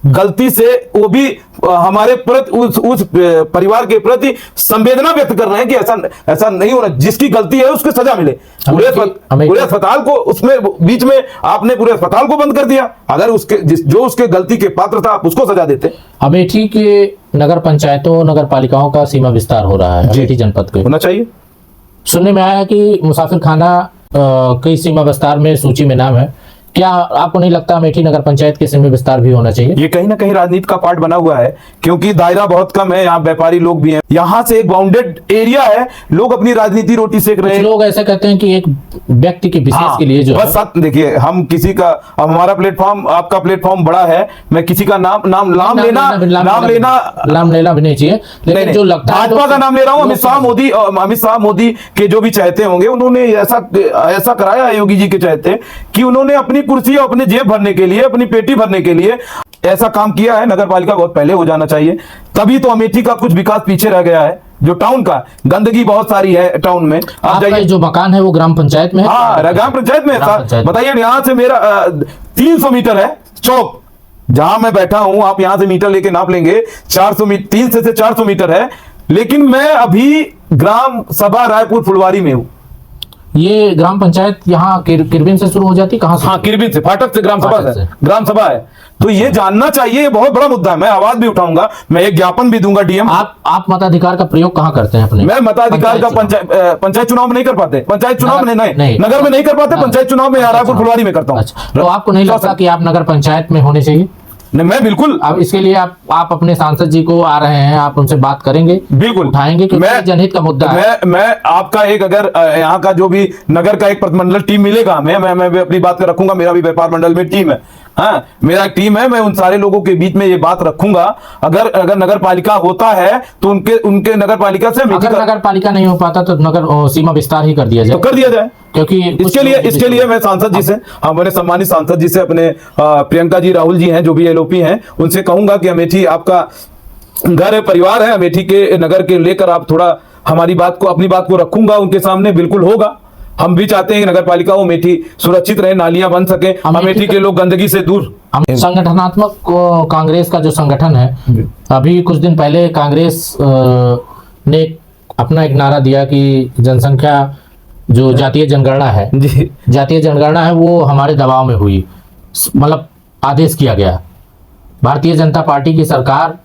गलती से वो भी हमारे प्रति उस परिवार के प्रति संवेदना व्यक्त कर रहे हैं कि ऐसा नहीं होना, जिसकी गलती है उसको सजा मिले। पूरे अस्पताल को उसमें बीच में आपने पूरे अस्पताल को बंद कर दिया। अगर जो उसके गलती के पात्र था आप उसको सजा देते। अमेठी के नगर पंचायतों नगर पालिकाओं का सीमा विस्तार हो रहा है अमेठी जनपद के, होना चाहिए। सुनने में आया कि मुसाफिर खाना कई सीमा विस्तार में सूची में नाम है। क्या आपको नहीं लगता अमेठी नगर पंचायत के सीमा विस्तार भी होना चाहिए? ये कहीं ना कहीं राजनीति का पार्ट बना हुआ है, क्योंकि दायरा बहुत कम है, यहाँ व्यापारी लोग भी हैं, यहाँ से एक बाउंडेड एरिया है, लोग अपनी राजनीति रोटी सेक रहे हैं। लोग ऐसे कहते हैं कि एक व्यक्ति के विशेष के लिए जो बस साथ देखिए, हम किसी का, हमारा प्लेटफॉर्म आपका प्लेटफॉर्म बड़ा है, मैं किसी का नाम लेना भी नहीं चाहिए, लेकिन जो लगता है भाजपा का नाम ले रहा हूँ। अमित शाह मोदी के जो भी चाहते होंगे, उन्होंने ऐसा कराया योगी जी के चाहते कि उन्होंने अपनी कुर्सी और अपने जेब भरने के लिए, अपनी पेटी भरने के लिए ऐसा काम किया है। नगर पालिका बहुत पहले हो जाना चाहिए, तभी तो अमेठी का कुछ विकास पीछे रह गया है। जो टाउन का गंदगी बहुत सारी है टाउन में। आप जाइए, जो मकान है वो ग्राम पंचायत में है। हाँ, ग्राम पंचायत में है। बताइए, यहाँ से मेरा 300 मीटर है चौक जहां मैं बैठा हूं, आप यहां से मीटर लेके नाप लेंगे 300 से 400 मीटर है, लेकिन मैं अभी ग्राम सभा रायपुर फुलवारी में हूं। ये ग्राम पंचायत यहाँ किरबिन से शुरू हो जाती, कहां से? हाँ, किरबिन से, फाटक से ग्राम सभा है। तो ये जानना चाहिए, ये बहुत बड़ा मुद्दा है। मैं आवाज भी उठाऊंगा, मैं एक ज्ञापन भी दूंगा डीएम। आप मताधिकार का प्रयोग कहां करते हैं अपने? मैं मताधिकार का पंचायत चुनाव में नहीं कर पाते, पंचायत चुनाव में नहीं, नगर में नहीं कर पाते, पंचायत चुनाव में रायपुर फुलवारी में करता हूँ। तो आपको नहीं लगता कि आप नगर पंचायत में होने चाहिए? नहीं, मैं बिल्कुल। अब इसके लिए आप अपने सांसद जी को आ रहे हैं, आप उनसे बात करेंगे, बिल्कुल उठाएंगे, क्योंकि जनहित का मुद्दा है। मैं आपका एक, अगर यहाँ का जो भी नगर का एक प्रतिनिधिमंडल टीम मिलेगा, मैं भी अपनी बात रखूंगा। मेरा भी व्यापार मंडल में टीम है, हाँ, मेरा एक टीम है। मैं उन सारे लोगों के बीच में ये बात रखूंगा। अगर नगर पालिका होता है तो उनके नगर पालिका से, अगर नगर पालिका नहीं हो पाता तो नगर सीमा विस्तार ही कर दिया जाए, तो कर दिया जाए। क्योंकि इसके लिए मैं सांसद जी से, हमारे सम्मानित सांसद जी से, अपने प्रियंका जी राहुल जी हैं जो भी एलओपी हैं, उनसे कहूंगा कि अमेठी आपका घर है, परिवार है, अमेठी के नगर के लेकर आप थोड़ा अपनी बात को रखूंगा उनके सामने। बिल्कुल होगा। हम भी चाहते हैं कि नगर पालिका हो, अमेठी सुरक्षित रहे, नालियां बन सके, अमेठी के लोग गंदगी से दूर। संगठनात्मक कांग्रेस का जो संगठन है, अभी कुछ दिन पहले कांग्रेस ने अपना एक नारा दिया कि जनसंख्या जो जातीय जनगणना है, जातीय जनगणना है, वो हमारे दबाव में हुई, मतलब आदेश किया गया। भारतीय जनता पार्टी की सरकार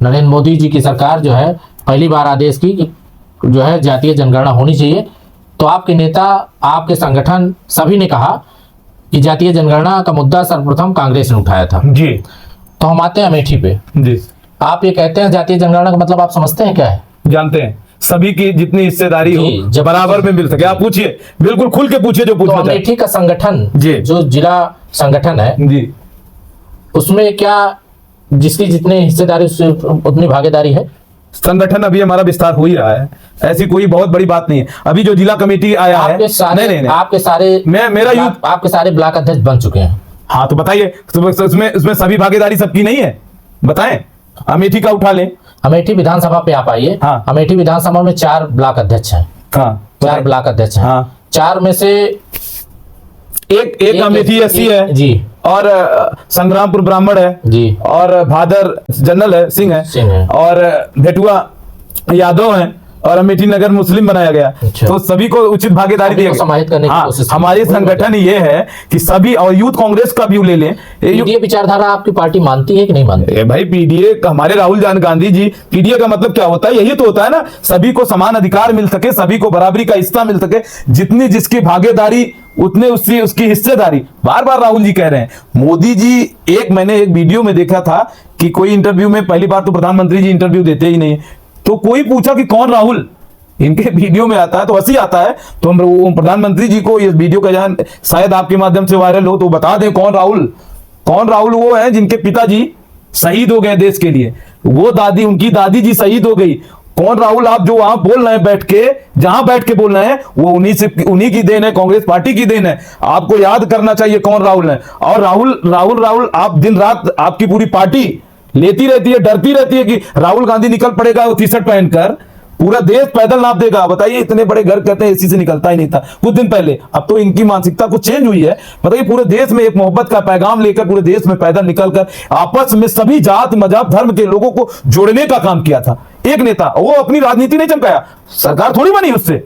नरेंद्र मोदी जी की सरकार जो है पहली बार आदेश की कि जो है जातीय जनगणना होनी चाहिए, तो आपके नेता, आपके संगठन सभी ने कहा कि जातीय जनगणना का मुद्दा सर्वप्रथम कांग्रेस ने उठाया था। जी तो हम आते हैं अमेठी पे। जी, आप ये कहते हैं जातीय जनगणना का मतलब आप समझते हैं क्या है? जानते हैं सभी की जितनी हिस्सेदारी हो जी, जब बराबर में मिल सके। आप पूछिए, बिल्कुल खुल के पूछिए जो तो पूछना चाहे। अमेठी का संगठन जी। जो जिला संगठन है जी, उसमें क्या जिसकी जितनी हिस्सेदारी उससे उतनी भागीदारी है? संगठन अभी हमारा विस्तार हो ही रहा है, ऐसी कोई बहुत बड़ी बात नहीं है। अभी जो जिला कमेटी आया है, आपके सारे नहीं, आपके सारे मेरा यूथ, आपके सारे ब्लॉक अध्यक्ष बन चुके हैं। हाँ तो बताइए, तो उसमें सभी भागीदारी सबकी नहीं है? बताएं, अमेठी का उठा लें। अमेठी विधानसभा पे आप आइए। हाँ। अमेठी विधानसभा में 4 ब्लॉक अध्यक्ष हैं। हाँ 4 ब्लॉक अध्यक्ष हैं। हाँ। 4 में से एक अमेठी एससी है जी, और संग्रामपुर ब्राह्मण है जी, और भादर जनरल है, सिंह सिंह है। है और भेटुआ यादव है और अमेठी नगर मुस्लिम बनाया गया। अच्छा। तो सभी को उचित भागीदारी सभी दी को गई। समाहित करने की हाँ, कोशिश की। हमारी संगठन ये है कि सभी, और यूथ कांग्रेस का व्यू ले लें। ये विचारधारा आपकी पार्टी मानती है कि नहीं मानती? भाई पीडीए, हमारे राहुल गांधी जी, पीडीए का मतलब क्या होता है? यही तो होता है ना, सभी को समान अधिकार मिल सके, सभी को बराबरी का हिस्सा मिल सके, जितनी जिसकी भागीदारी उतने उसकी हिस्सेदारी। बार बार राहुल जी कह रहे हैं। मोदी जी, मैंने एक वीडियो में देखा था कि कोई इंटरव्यू में, पहली बार तो प्रधानमंत्री जी इंटरव्यू देते ही नहीं, तो कोई पूछा कि कौन राहुल, इनके वीडियो में आता है तो हंसी आता है। तो हम प्रधानमंत्री जी को इस वीडियो का जान शायद आपके माध्यम से वायरल हो तो बता दें कौन राहुल। कौन राहुल? वो है जिनके पिताजी शहीद हो गए देश के लिए, वो दादी, उनकी दादी जी शहीद हो गई। कौन राहुल? आप जो वहां बोल रहे हैं बैठ के, जहां बैठ के बोल रहे हैं, वो उन्हीं की देन है, कांग्रेस पार्टी की देन है। आपको याद करना चाहिए कौन राहुल है। और राहुल आप दिन रात, आपकी पूरी पार्टी लेती रहती है, डरती रहती है कि राहुल गांधी निकल पड़ेगा वो टी-शर्ट पहनकर, पूरा देश पैदल नाप देगा। बताइए, इतने बड़े घर कहते हैं एसी से निकलता ही नहीं था कुछ दिन पहले। अब तो इनकी मानसिकता कुछ चेंज हुई है। बताइए, पूरे देश में एक मोहब्बत का पैगाम लेकर पूरे देश में पैदल निकलकर आपस में सभी जात, मजहब, धर्म के लोगों को जोड़ने का काम किया था एक नेता। वो अपनी राजनीति नहीं चमकाया, सरकार थोड़ी बनी उससे।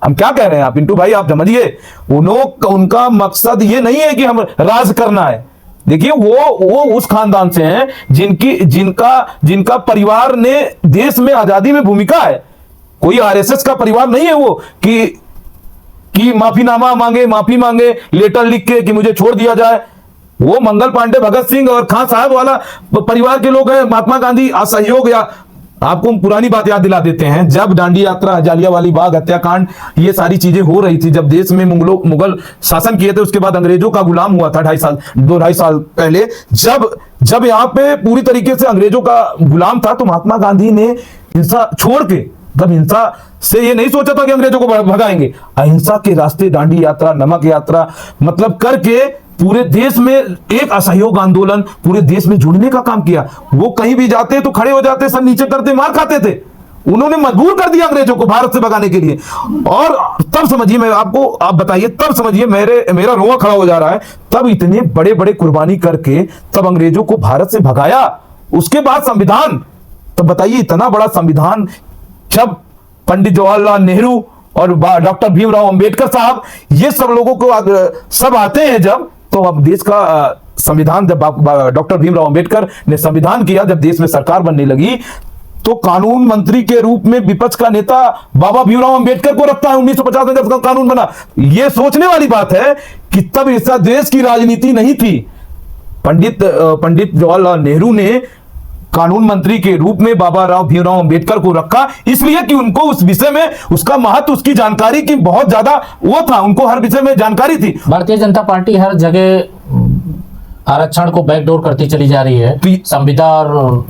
हम क्या कह रहे हैं आप पिंटू भाई, आप समझिए, उनका मकसद ये नहीं है कि हम राज करना है। देखिए, वो उस खानदान से हैं जिनका परिवार ने देश में आजादी में भूमिका है। कोई आरएसएस का परिवार नहीं है वो कि माफीनामा मांगे, माफी मांगे, लेटर लिख के कि मुझे छोड़ दिया जाए। वो मंगल पांडे, भगत सिंह और खान साहब वाला परिवार के लोग हैं। महात्मा गांधी असहयोग, या आपको हम पुरानी बात याद दिला देते हैं, जब दांडी यात्रा, जालियांवाला बाग हत्याकांड, ये सारी चीजें हो रही थी, जब देश में मुगल शासन किए थे, उसके बाद अंग्रेजों का गुलाम हुआ था 2-2.5 साल पहले। जब यहाँ पे पूरी तरीके से अंग्रेजों का गुलाम था, तो महात्मा गांधी ने हिंसा छोड़ के, तब हिंसा से ये नहीं सोचा था कि अंग्रेजों को भगाएंगे, अहिंसा के रास्ते, दांडी यात्रा, नमक यात्रा, मतलब करके पूरे देश में एक असहयोग आंदोलन पूरे देश में जुड़ने का काम किया। वो कहीं भी जाते तो खड़े हो जाते, सब नीचे करते, मार खाते थे। उन्होंने मजबूर कर दिया अंग्रेजों को भारत से भगाने के लिए। और तब समझिए, मैं आपको, आप बताइए, तब समझिए, मेरा रोआ खड़ा हो जा रहा है। तब इतने बड़े बड़े कुर्बानी करके तब अंग्रेजों को भारत से भगाया। उसके बाद संविधान, तब बताइए, इतना बड़ा संविधान, जब पंडित जवाहरलाल नेहरू और डॉक्टर भीमराव अंबेडकर साहब, ये सब लोगों को सब आते हैं, जब तो अब देश का संविधान, जब डॉक्टर भीमराव अंबेडकर ने संविधान किया, जब देश में सरकार बनने लगी, तो कानून मंत्री के रूप में विपक्ष का नेता बाबा भीमराव अंबेडकर को रखता है 1950 में, जब कानून बना। यह सोचने वाली बात है कि तब इस देश की राजनीति नहीं थी। पंडित जवाहरलाल नेहरू ने कानून मंत्री के रूप में बाबा भीमराव अंबेडकर को रखा, इसलिए कि उनको उस विषय में उसका महत्व, उसकी जानकारी की बहुत ज्यादा वो था, उनको हर विषय में जानकारी थी। भारतीय जनता पार्टी हर जगह आरक्षण को बैकडोर करती चली जा रही है, संविदा और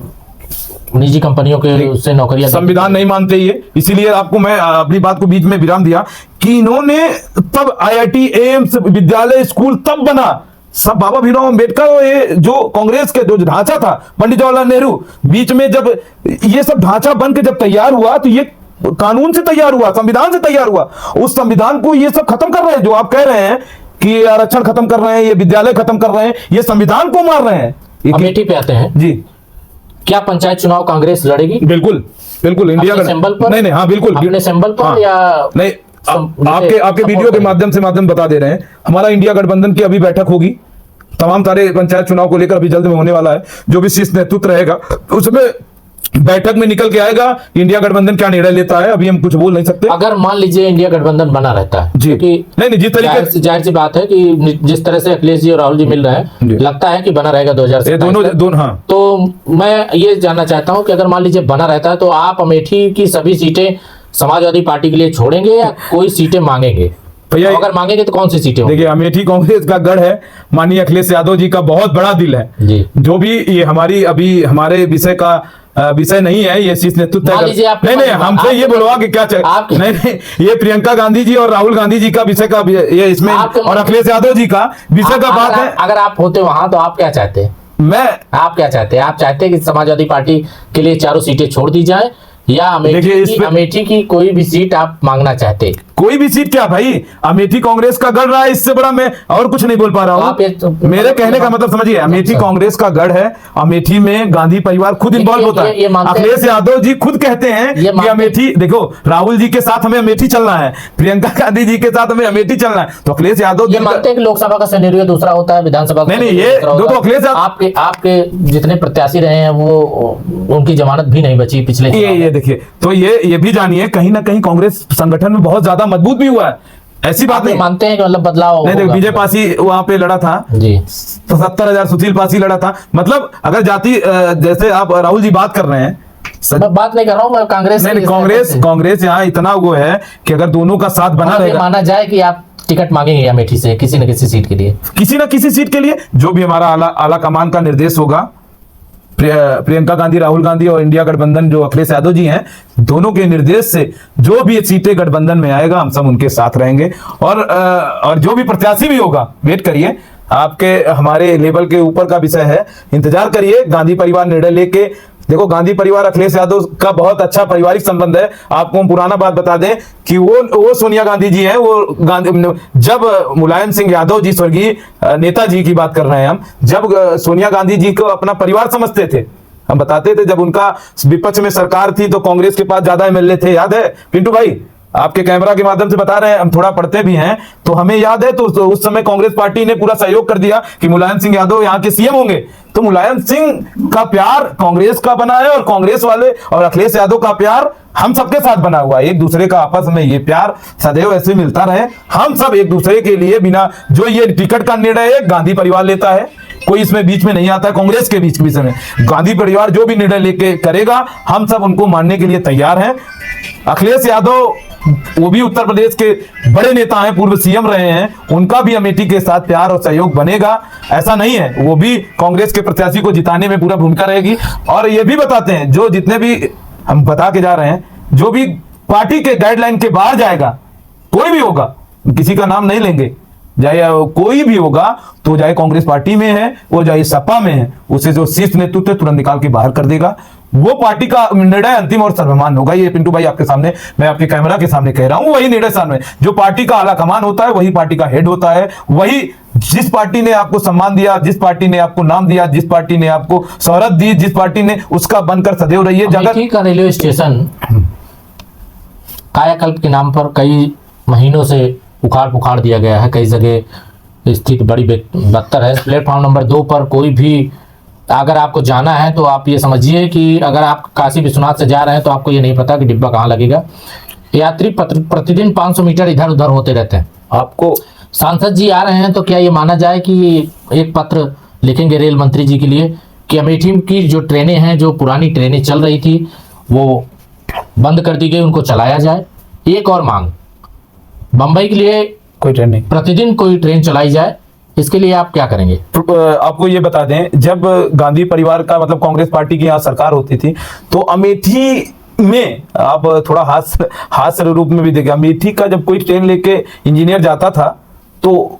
निजी कंपनियों के उससे नौकरियां, संविधान नहीं मानते ये। इसीलिए आपको मैं अपनी बात को बीच में विराम दिया कि इन्होंने तब आईआईटी, एम्स, विद्यालय, स्कूल तब बना, सब बाबा भीमराव अंबेडकर और ये जो कांग्रेस के जो ढांचा था, पंडित जवाहरलाल नेहरू, बीच में जब ये सब ढांचा बन के जब तैयार हुआ, तो ये कानून से तैयार हुआ, संविधान से तैयार हुआ। उस संविधान को ये सब खत्म कर रहे हैं, जो आप कह रहे हैं कि आरक्षण खत्म कर रहे हैं, ये विद्यालय खत्म कर रहे हैं, ये संविधान को मार रहे हैं। अमेठी पे आते हैं जी, क्या पंचायत चुनाव कांग्रेस लड़ेगी? बिल्कुल इंडिया का सिंबल पर, नहीं, हाँ बिल्कुल अपने सिंबल पर, हाँ, या नहीं, आपके वीडियो के माध्यम बता दे रहे हैं। हमारा इंडिया गठबंधन की अभी बैठक होगी, तमाम सारे पंचायत चुनाव को लेकर अभी जल्द में होने वाला है। जो भी शीर्ष नेतृत्व रहेगा उसमें बैठक में निकल के आएगा इंडिया गठबंधन क्या निर्णय लेता है, अभी हम कुछ बोल नहीं सकते। अगर मान लीजिए इंडिया गठबंधन बना रहता है, जी क्योंकि नहीं जिस तरीके जाहिर सी बात है कि जिस तरह से अखिलेश जी और राहुल जी मिल रहे हैं, लगता है कि बना रहेगा 2027 दोनों हाँ। तो मैं ये जानना चाहता हूं कि अगर मान लीजिए बना रहता है तो आप अमेठी की सभी सीटें समाजवादी पार्टी के लिए छोड़ेंगे या कोई सीटें मांगेंगे? भैया अगर मांगेंगे तो कौन सी सीटें होंगी? देखिए, अमेठी कांग्रेस का गढ़ है, माननीय अखिलेश यादव जी का बहुत बड़ा दिल है जी। जो भी ये हमारे विषय का विषय नहीं है, ये शीर्ष नेतृत्व मान लीजिए आप नहीं हमसे ये बोलवा कि क्या नहीं ये प्रियंका गांधी जी और राहुल गांधी जी का विषय का ये इसमें और अखिलेश यादव जी का विषय का बात है। अगर आप होते वहां तो आप क्या चाहते हैं? आप क्या चाहते हैं? आप चाहते हैं कि समाजवादी पार्टी के लिए चारों सीटें छोड़ दी जाए या अमेठी की कोई भी सीट आप मांगना चाहते हैं? कोई भी सीट क्या भाई, अमेठी कांग्रेस का गढ़ रहा है, इससे बड़ा मैं और कुछ नहीं बोल पा रहा हूँ। मेरे कहने का मतलब समझिए, अमेठी कांग्रेस का गढ़ है, अमेठी में गांधी परिवार खुद इन्वॉल्व होता है। अखिलेश यादव जी खुद कहते हैं कि अमेठी, देखो राहुल जी के साथ हमें अमेठी चलना है, प्रियंका गांधी जी के साथ हमें अमेठी चलना है, तो अखिलेश यादव ये मानते हैं कि लोकसभा का सिनेरियो दूसरा होता है, विधानसभा का नहीं ये दो तो अखिलेश आपके जितने प्रत्याशी रहे हैं वो उनकी जमानत भी नहीं बची पिछले। ये देखिए, तो ये भी जानिए कहीं ना कहीं कांग्रेस संगठन में बहुत ज्यादा मजबूत भी हुआ है, ऐसी बात नहीं। मानते हैं कि मतलब बदलाव नहीं, देखो विजय पासी वहां पे लड़ा था जी, तो 70,000 सुशील पासी लड़ा था। मतलब अगर जाति जैसे आप राहुल जी बात कर रहे हैं, मैं बात नहीं कर रहा हूँ, मैं कांग्रेस कांग्रेस यहाँ इतना वो है कि अगर दोनों का साथ बना रहेगा, माना जाए कि आप टिकट मांगेंगे अमेठी से किसी न किसी सीट के लिए, किसी न किसी सीट के लिए, जो भी हमारा आला कमान का निर्देश होगा, प्रियंका गांधी, राहुल गांधी और इंडिया गठबंधन जो अखिलेश यादव जी हैं, दोनों के निर्देश से जो भी सीटें गठबंधन में आएगा हम सब उनके साथ रहेंगे। और जो भी प्रत्याशी भी होगा, वेट करिए, आपके हमारे लेवल के ऊपर का विषय है, इंतजार करिए, गांधी परिवार निर्णय लेके। देखो गांधी परिवार अखिलेश यादव का बहुत अच्छा पारिवारिक संबंध है। आपको हम पुराना बात बता दें कि वो सोनिया गांधी जी हैं, वो जब मुलायम सिंह यादव जी, स्वर्गीय नेताजी की बात कर रहे हैं हम, जब सोनिया गांधी जी को अपना परिवार समझते थे, हम बताते थे, जब उनका विपक्ष में सरकार थी तो कांग्रेस के पास ज्यादा एमएलए थे, याद है पिंटू भाई? आपके कैमरा के माध्यम से बता रहे हैं, हम थोड़ा पढ़ते भी हैं तो हमें याद है। तो उस समय कांग्रेस पार्टी ने पूरा सहयोग कर दिया कि मुलायम सिंह यादव यहाँ के सीएम होंगे। तो मुलायम सिंह का प्यार कांग्रेस का बना है और कांग्रेस वाले और अखिलेश यादव का प्यार हम सबके साथ बना हुआ है। एक दूसरे का आपस में ये प्यार सदैव ऐसे मिलता रहे, हम सब एक दूसरे के लिए, बिना जो ये टिकट का निर्णय है गांधी परिवार लेता है, कोई इसमें बीच में नहीं आता है। कांग्रेस के बीच में गांधी परिवार जो भी निर्णय लेके करेगा हम सब उनको मानने के लिए तैयार हैं। अखिलेश यादव वो भी उत्तर प्रदेश के बड़े नेता हैं, पूर्व सीएम रहे हैं, उनका भी अमेठी के साथ प्यार और सहयोग बनेगा, ऐसा नहीं है। वो भी कांग्रेस के प्रत्याशी को जिताने में पूरा भूमिका रहेगी। और ये भी बताते हैं, जो जितने भी हम बता के जा रहे हैं, जो भी पार्टी के गाइडलाइन के बाहर जाएगा, कोई भी होगा, किसी का नाम नहीं लेंगे, चाहे कोई भी होगा, तो चाहे कांग्रेस पार्टी में है और चाहे सपा में है, उसे जो शीर्ष नेतृत्व तुरंत निकाल के बाहर कर देगा। वो पार्टी का निर्णय अंतिम और सर्वमान्य होगा। ये पिंटू भाई आपके सामने, मैं आपके कैमरा के सामने कह रहा हूं, वही निर्णय सामने, जो पार्टी का आला कमान होता है वही पार्टी का हेड होता है। वही जिस पार्टी ने आपको सम्मान दिया, जिस पार्टी ने आपको नाम दिया, जिस पार्टी ने आपको शोहरत दी, जिस पार्टी ने, उसका बनकर सदैव रहिए। अमेठी का रेलवे स्टेशन कायाकल्प के नाम पर कई महीनों से उखाड़ पुखाड़ दिया गया है, कई जगह स्थिति बड़ी बदतर है। प्लेटफॉर्म नंबर 2 पर कोई भी अगर आपको जाना है तो आप ये समझिए कि अगर आप काशी विश्वनाथ से जा रहे हैं तो आपको ये नहीं पता कि डिब्बा कहाँ लगेगा। यात्री प्रतिदिन 500 मीटर इधर उधर होते रहते हैं। आपको सांसद जी आ रहे हैं तो क्या ये माना जाए कि एक पत्र लिखेंगे रेल मंत्री जी के लिए कि अमेठी की जो ट्रेनें हैं, जो पुरानी ट्रेनें चल रही थी वो बंद कर दी गई, उनको चलाया जाए। एक और मांग, बंबई के लिए कोई ट्रेन नहीं, प्रतिदिन कोई ट्रेन चलाई जाए। इसके लिए आप क्या करेंगे? आपको ये बता दें, जब गांधी परिवार का मतलब कांग्रेस पार्टी की यहाँ सरकार होती थी तो अमेठी में, आप थोड़ा हास्य रूप में भी देखिए, अमेठी का जब कोई ट्रेन लेके इंजीनियर जाता था तो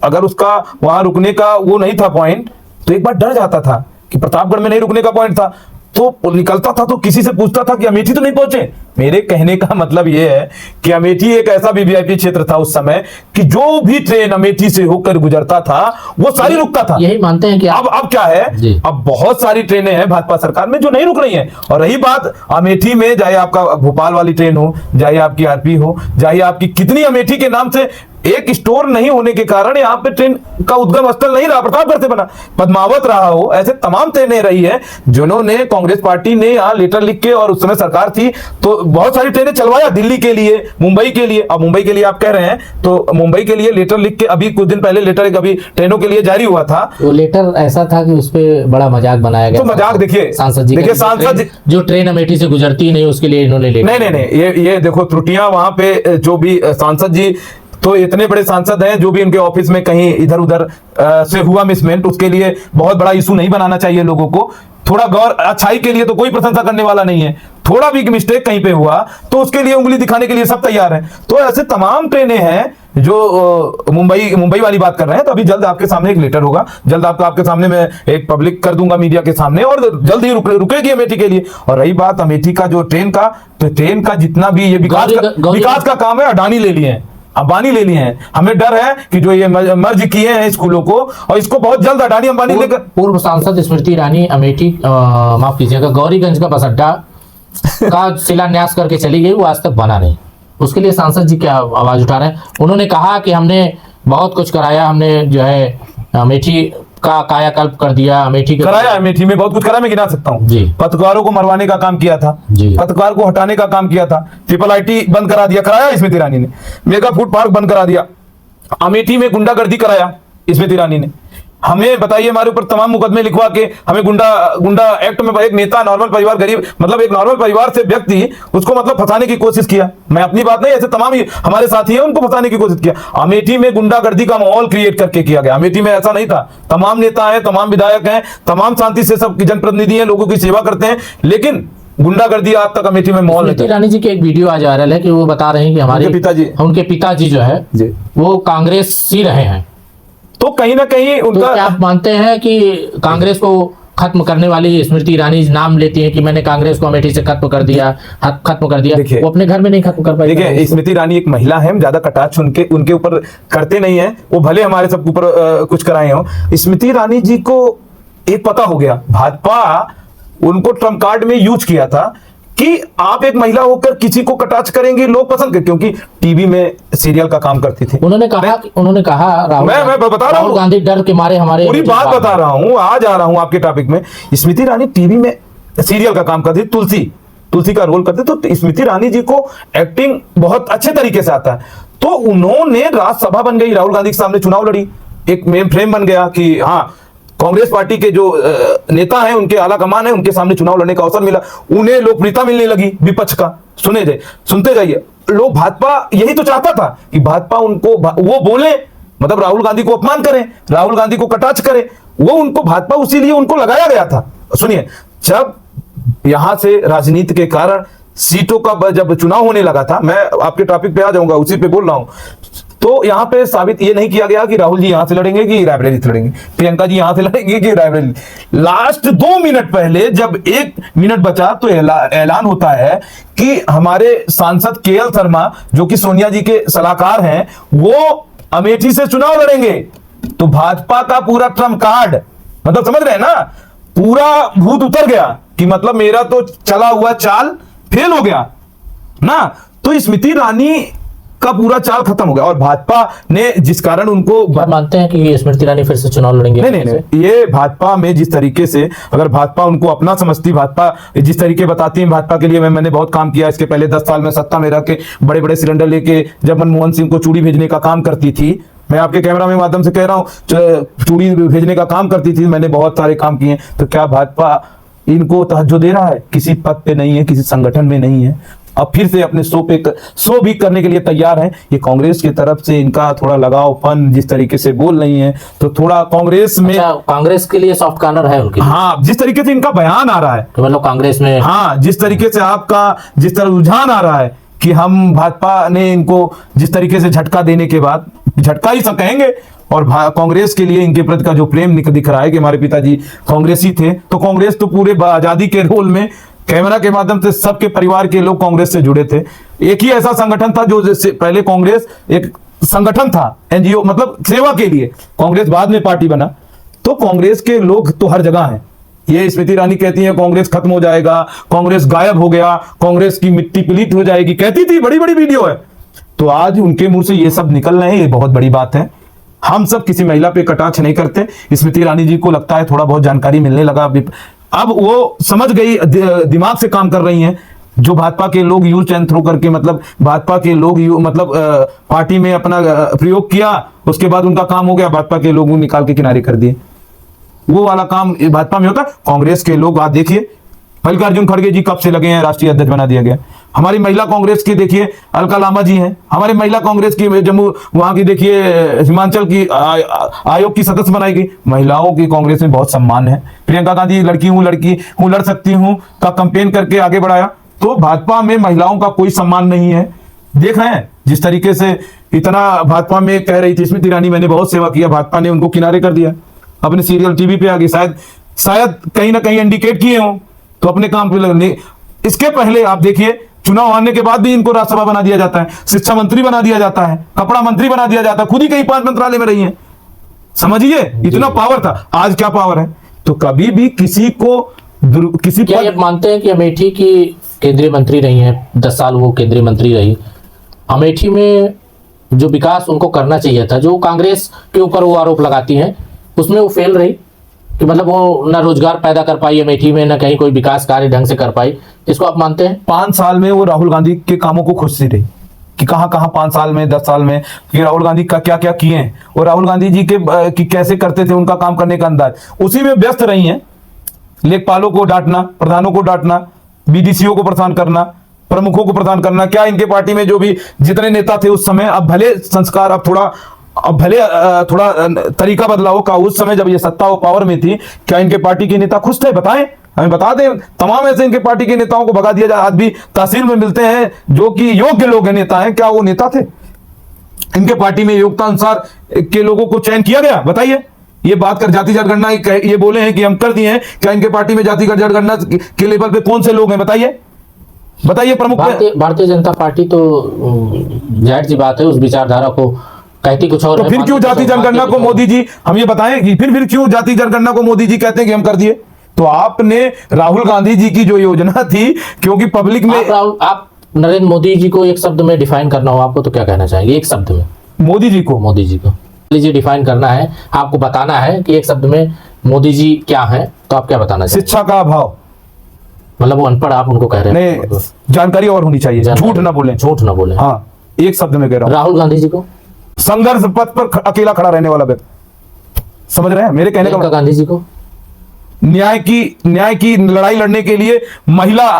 अगर उसका वहां रुकने का वो नहीं था पॉइंट, तो एक बार डर जाता था कि प्रतापगढ़ में नहीं रुकने का पॉइंट था, तो निकलता था तो किसी से पूछता था कि अमेठी तो नहीं पहुंचे। मेरे कहने का मतलब यह है कि अमेठी एक ऐसा वीवीआईपी क्षेत्र था उस समय कि जो भी ट्रेन अमेठी से होकर गुजरता था वो सारी रुकता था। यही मानते हैं कि अब क्या है, अब बहुत सारी ट्रेनें हैं भाजपा सरकार में जो नहीं रुक रही हैं। और रही बात अमेठी में, चाहे आपका भोपाल वाली ट्रेन हो, चाहे आपकी आरपी हो, चाहे आपकी कितनी अमेठी के नाम से एक स्टोर नहीं होने के कारण यहाँ पे ट्रेन का उद्गम स्थल नहीं रहा, प्रतापगढ़ से बना, पद्मावत रहा हो, ऐसे तमाम ट्रेनें रही है जिन्होंने कांग्रेस पार्टी ने यहाँ लेटर लिख के, और उस समय सरकार थी तो बहुत सारी ट्रेनें चलवाया दिल्ली के लिए, मुंबई के लिए। अब मुंबई के लिए आप कह रहे हैं तो मुंबई के लिए लेटर लिख के अभी कुछ दिन पहले लेटर एक अभी ट्रेनों के लिए जारी हुआ था। वो लेटर ऐसा था कि उस पर बड़ा मजाक बनाया गया। तो मजाक देखिए, सांसद जी, देखिए सांसद जो ट्रेन अमेठी से गुजरती नहीं उसके लिए इन्होंने नहीं, ये देखो त्रुटियां वहां पे जो भी सांसद जी तो इतने बड़े सांसद हैं, जो भी इनके ऑफिस में कहीं इधर उधर से हुआ मिसमेंट, उसके लिए बहुत बड़ा इशू नहीं बनाना चाहिए लोगों को। थोड़ा गौर, अच्छाई के लिए तो कोई प्रशंसा करने वाला नहीं है, थोड़ा भी मिस्टेक कहीं पे हुआ तो उसके लिए उंगली दिखाने के लिए सब तैयार हैं। तो ऐसे तमाम ट्रेनें हैं जो मुंबई वाली बात कर रहे हैं। तो अभी जल्द आपके सामने एक लेटर होगा, जल्द आपके सामने मैं एक पब्लिक कर दूंगा मीडिया के सामने, और जल्द ही रुकेगी अमेठी के लिए। और रही बात अमेठी का जो ट्रेन का, तो ट्रेन का जितना भी ये विकास का काम है अडानी ले लिए हैं, अंबानी ले लिए हैं। हमें डर है कि जो ये मर्ज किए हैं स्कूलों को, और इसको बहुत जल्द अडानी अंबानी लेकर। पूर्व सांसद स्मृति ईरानी अमेठी माफ कीजिएगा गौरीगंज का बस अड्डा का शिलान्यास करके चली गई, वो आज तक बना नहीं। उसके लिए सांसद जी क्या आवाज उठा रहे हैं? उन्होंने कहा कि हमने बहुत कुछ कराया, हमने जो है अमेठी का कायाकल्प कर दिया, अमेठी कराया, अमेठी में बहुत कुछ करा, मैं गिना सकता हूँ जी। पत्रकारों को मरवाने का काम किया था जी, पत्रकार को हटाने का काम किया था, ट्रिपल आईटी बंद करा दिया, कराया स्मृति ईरानी ने, मेगा फूड पार्क बंद करा दिया, अमेठी में गुंडागर्दी कराया स्मृति ईरानी ने। हमें बताइए, हमारे ऊपर तमाम मुकदमे लिखवा के हमें गुंडा एक्ट में एक नेता, नॉर्मल परिवार, गरीब मतलब एक नॉर्मल परिवार से व्यक्ति, उसको मतलब फंसाने की कोशिश किया। मैं अपनी बात नहीं, ऐसे तमाम हमारे साथी हैं, उनको फंसाने की कोशिश किया। अमेठी में गुंडागर्दी का माहौल क्रिएट करके किया गया। अमेठी में ऐसा नहीं था, तमाम नेता हैं, तमाम विधायक हैं, तमाम शांति से सब जनप्रतिनिधि हैं, लोगों की सेवा करते हैं, लेकिन गुंडागर्दी आज तक अमेठी में माहौल नहीं। ईरानी जी की एक वीडियो आज वायरल है कि वो बता रहे हैं कि हमारे उनके पिताजी जो है वो कांग्रेसी रहे हैं। तो कहीं ना कहीं उनका, तो आप मानते हैं कि कांग्रेस को खत्म करने वाली स्मृति ईरानी नाम लेती है कि मैंने कांग्रेस को अमेठी से खत्म कर दिया, वो अपने घर में नहीं खत्म कर पाई? देखिए, स्मृति ईरानी एक महिला है, ज्यादा कटाक्ष उनके ऊपर करते नहीं है, वो भले हमारे सबके ऊपर कुछ कराए हो। स्मृति ईरानी जी को एक पता हो गया, भाजपा उनको ट्रम्प कार्ड में यूज किया था कि आप एक महिला होकर किसी को कटाक्ष करेंगे, लोग पसंद करते, क्योंकि टीवी में सीरियल का काम करती थी। उन्होंने कहा मैं बता रहा हूँ, गांधी डर के मारे हमारे पूरी बात बता रहा हूँ, आज आ रहा हूँ आपके टॉपिक में। स्मृति ईरानी टीवी में सीरियल का काम करती, तुलसी का रोल करते, तो स्मृति ईरानी जी को एक्टिंग बहुत अच्छे तरीके से आता है। तो उन्होंने राज्यसभा बन गई, राहुल गांधी के सामने चुनाव लड़ी, एक मेन फ्रेम बन गया कि हाँ कांग्रेस पार्टी के जो नेता हैं, उनके आला कमान है, उनके सामने चुनाव लड़ने का अवसर मिला, उन्हें लोकप्रियता मिलने लगी विपक्ष का। सुनते जाइए, लोग, भाजपा यही तो चाहता था कि भाजपा उनको वो बोले, मतलब राहुल गांधी को अपमान करें, राहुल गांधी को कटाक्ष करें, वो उनको भाजपा उसी लिए उनको लगाया गया था। सुनिए, जब यहां से राजनीति के कारण सीटों का जब चुनाव होने लगा था, मैं आपके टॉपिक पे आ जाऊंगा, उसी पे बोल रहा हूं, तो यहां पे साबित ये नहीं किया गया कि राहुल जी यहां से लड़ेंगे कि रायबरेली से लड़ेंगे, प्रियंका जी यहां से लड़ेंगे कि रायबरेली। लास्ट 2 मिनट पहले जब 1 मिनट बचा तो ऐलान होता है कि हमारे सांसद केएल शर्मा, जो कि सोनिया जी के सलाहकार हैं, वो अमेठी से चुनाव लड़ेंगे। तो भाजपा का पूरा ट्रम्प कार्ड, मतलब समझ रहे हैं ना, पूरा भूत उतर गया कि मतलब मेरा तो चला हुआ चाल फेल हो गया ना। तो स्मृति ईरानी का पूरा चाल खत्म हो गया, और भाजपा ने जिस कारण उनको, मानते हैं कि स्मृति ईरानी फिर से चुनाव लड़ेंगे? नहीं, ये भाजपा में जिस तरीके से, अगर भाजपा उनको अपना समझती, भाजपा जिस तरीके बताती है, भाजपा के लिए मैंने बहुत काम किया, इसके पहले 10 साल में सत्ता में रह के बड़े बड़े सिलेंडर लेके जब मनमोहन सिंह को चूड़ी भेजने का काम करती थी, मैं आपके कैमरा में माध्यम से कह रहा हूं, चूड़ी भेजने का काम करती थी, मैंने बहुत सारे काम किए। तो क्या भाजपा इनको तवज्जो दे रहा है? किसी पद पे नहीं है, किसी संगठन में नहीं है, अब फिर से अपने शो भी करने के लिए तैयार हैं। ये कांग्रेस की तरफ से इनका थोड़ा लगावपन, जिस तरीके से बोल रही हैं, तो थोड़ा कांग्रेस में, कांग्रेस के लिए सॉफ्ट कॉर्नर है उनकी। हाँ, जिस तरीके से इनका बयान आ रहा है, तो मतलब कांग्रेस में, हाँ, जिस तरीके से आपका जिस तरह रुझान आ रहा है कि हम, भाजपा ने इनको जिस तरीके से झटका देने के बाद, झटका ही सब कहेंगे, और कांग्रेस के लिए इनके प्रति का जो प्रेम दिख रहा है कि हमारे पिताजी कांग्रेसी थे, तो कांग्रेस तो पूरे आजादी के रोल में कैमरा के माध्यम से सबके परिवार के लोग कांग्रेस से जुड़े थे। एक ही ऐसा संगठन था जो पहले कांग्रेस एक संगठन था, एनजीओ, मतलब सेवा के लिए, कांग्रेस बाद में पार्टी बना। तो कांग्रेस के लोग तो हर जगह हैं। ये स्मृति ईरानी कहती है कांग्रेस खत्म हो जाएगा, कांग्रेस गायब हो गया, कांग्रेस की मिट्टी पलीत हो जाएगी, कहती थी, बड़ी बड़ी वीडियो है। तो आज उनके मुंह से ये सब निकल रहे हैं, ये बहुत बड़ी बात है। हम सब किसी महिला पे कटाक्ष नहीं करते। स्मृति ईरानी जी को लगता है थोड़ा बहुत जानकारी मिलने लगा, अब वो समझ गई, दिमाग से काम कर रही हैं। जो भाजपा के लोग यूज एंड थ्रो करके, मतलब भाजपा के लोग पार्टी में अपना प्रयोग किया, उसके बाद उनका काम हो गया, भाजपा के लोगों निकाल के किनारे कर दिए। वो वाला काम भाजपा में होता है। कांग्रेस के लोग आज देखिए, मल्लिकार्जुन खड़गे जी कब से लगे हैं, राष्ट्रीय अध्यक्ष बना दिया गया। हमारी महिला कांग्रेस की देखिए अलका लांबा जी हैं, हमारी महिला कांग्रेस की जम्मू वहां की देखिए हिमाचल की आयोग की सदस्य बनाई गई। महिलाओं की कांग्रेस में बहुत सम्मान है। प्रियंका गांधी लड़की हूं लड़ सकती हूं का कैंपेन करके आगे बढ़ाया। तो भाजपा में महिलाओं का कोई सम्मान नहीं है। देख रहे हैं जिस तरीके से इतना भाजपा में कह रही थी स्मृति ईरानी, मैंने बहुत सेवा किया, भाजपा ने उनको किनारे कर दिया, अपने सीरियल टीवी पे आ गई। शायद कहीं ना कहीं इंडिकेट किए हों तो अपने काम पे लगने। इसके पहले आप देखिए चुनाव आने के बाद भी इनको राज्यसभा बना दिया जाता है, शिक्षा मंत्री बना दिया जाता है, कपड़ा मंत्री बना दिया जाता है, खुद ही कहीं 5 मंत्रालय में रही हैं। समझिए इतना पावर था, आज क्या पावर है। तो कभी भी किसी को किसी क्या ये मानते हैं कि अमेठी की केंद्रीय मंत्री रही हैं, 10 साल वो केंद्रीय मंत्री रही, अमेठी में जो विकास उनको करना चाहिए था, जो कांग्रेस के ऊपर वो आरोप लगाती हैं, उसमें वो फेल रही, कि मतलब वो ना रोजगार पैदा कर पाई अमेठी में, ना कहीं कोई विकास कार्य ढंग से कर पाई, इसको आप मानते हैं? 5 साल में वो राहुल गांधी के कामों को खुशी रही कि कहां 5 साल में 10 साल में कि राहुल गांधी का क्या क्या किए हैं, और राहुल गांधी जी के कि कैसे करते थे, उनका काम करने का अंदाज, उसी में व्यस्त रही हैं। लेखपालों को डांटना, प्रधानों को डांटना, बीडीसीओ को परेशान करना, प्रमुखों को परेशान करना। क्या इनके पार्टी में जो भी जितने नेता थे उस समय, अब भले संस्कार, अब थोड़ा तरीका बदला हो का, उस समय जब ये सत्ता और पावर में थी, क्या इनके पार्टी के नेता खुश थे? बताएं, हमें बता दें। तमाम ऐसे इनके पार्टी के नेताओं को भगा दिया जाए। आज भी तहसील में मिलते हैं जो कि योग्य लोग हैं, नेता हैं, क्या वो नेता थे? इनके पार्टी में योग्यता अनुसार के लोगों को चयन किया गया? बताइए। ये बात कर जाति जनगणना ये बोले हैं कि हम कर दिए हैं, क्या इनके पार्टी में जाति जनगणना के लेवल पे कौन से लोग हैं? बताइए प्रमुख। भारतीय जनता पार्टी तो जाहिर सी बात है उस विचारधारा को कहती कुछ और, तो फिर क्यों जाति जनगणना को मोदी जी, हम ये बताएं कि फिर क्यों जाति जनगणना को मोदी जी कहते हैं कि हम कर दिए? तो आपने राहुल गांधी जी की जो योजना थी, क्योंकि पब्लिक में आप नरेंद्र मोदी जी को एक शब्द में डिफाइन करना हो आपको, तो क्या कहना चाहेंगे एक शब्द में? मोदी जी को लीजिए डिफाइन करना है, आपको बताना है कि एक शब्द में मोदी जी क्या है, तो आप क्या बताना चाहेंगे? शिक्षा का अभाव। मतलब वो अनपढ़ आप उनको कह रहे हैं? नहीं, जानकारी और होनी चाहिए, झूठ ना बोले। हाँ, एक शब्द में कह रहा हूँ। राहुल गांधी जी को संघर्ष पथ पर अकेला खड़ा रहने वाला व्यक्ति। समझ रहे हैं मेरे कहने का? गांधी जी को न्याय की लड़ाई लड़ने के लिए महिला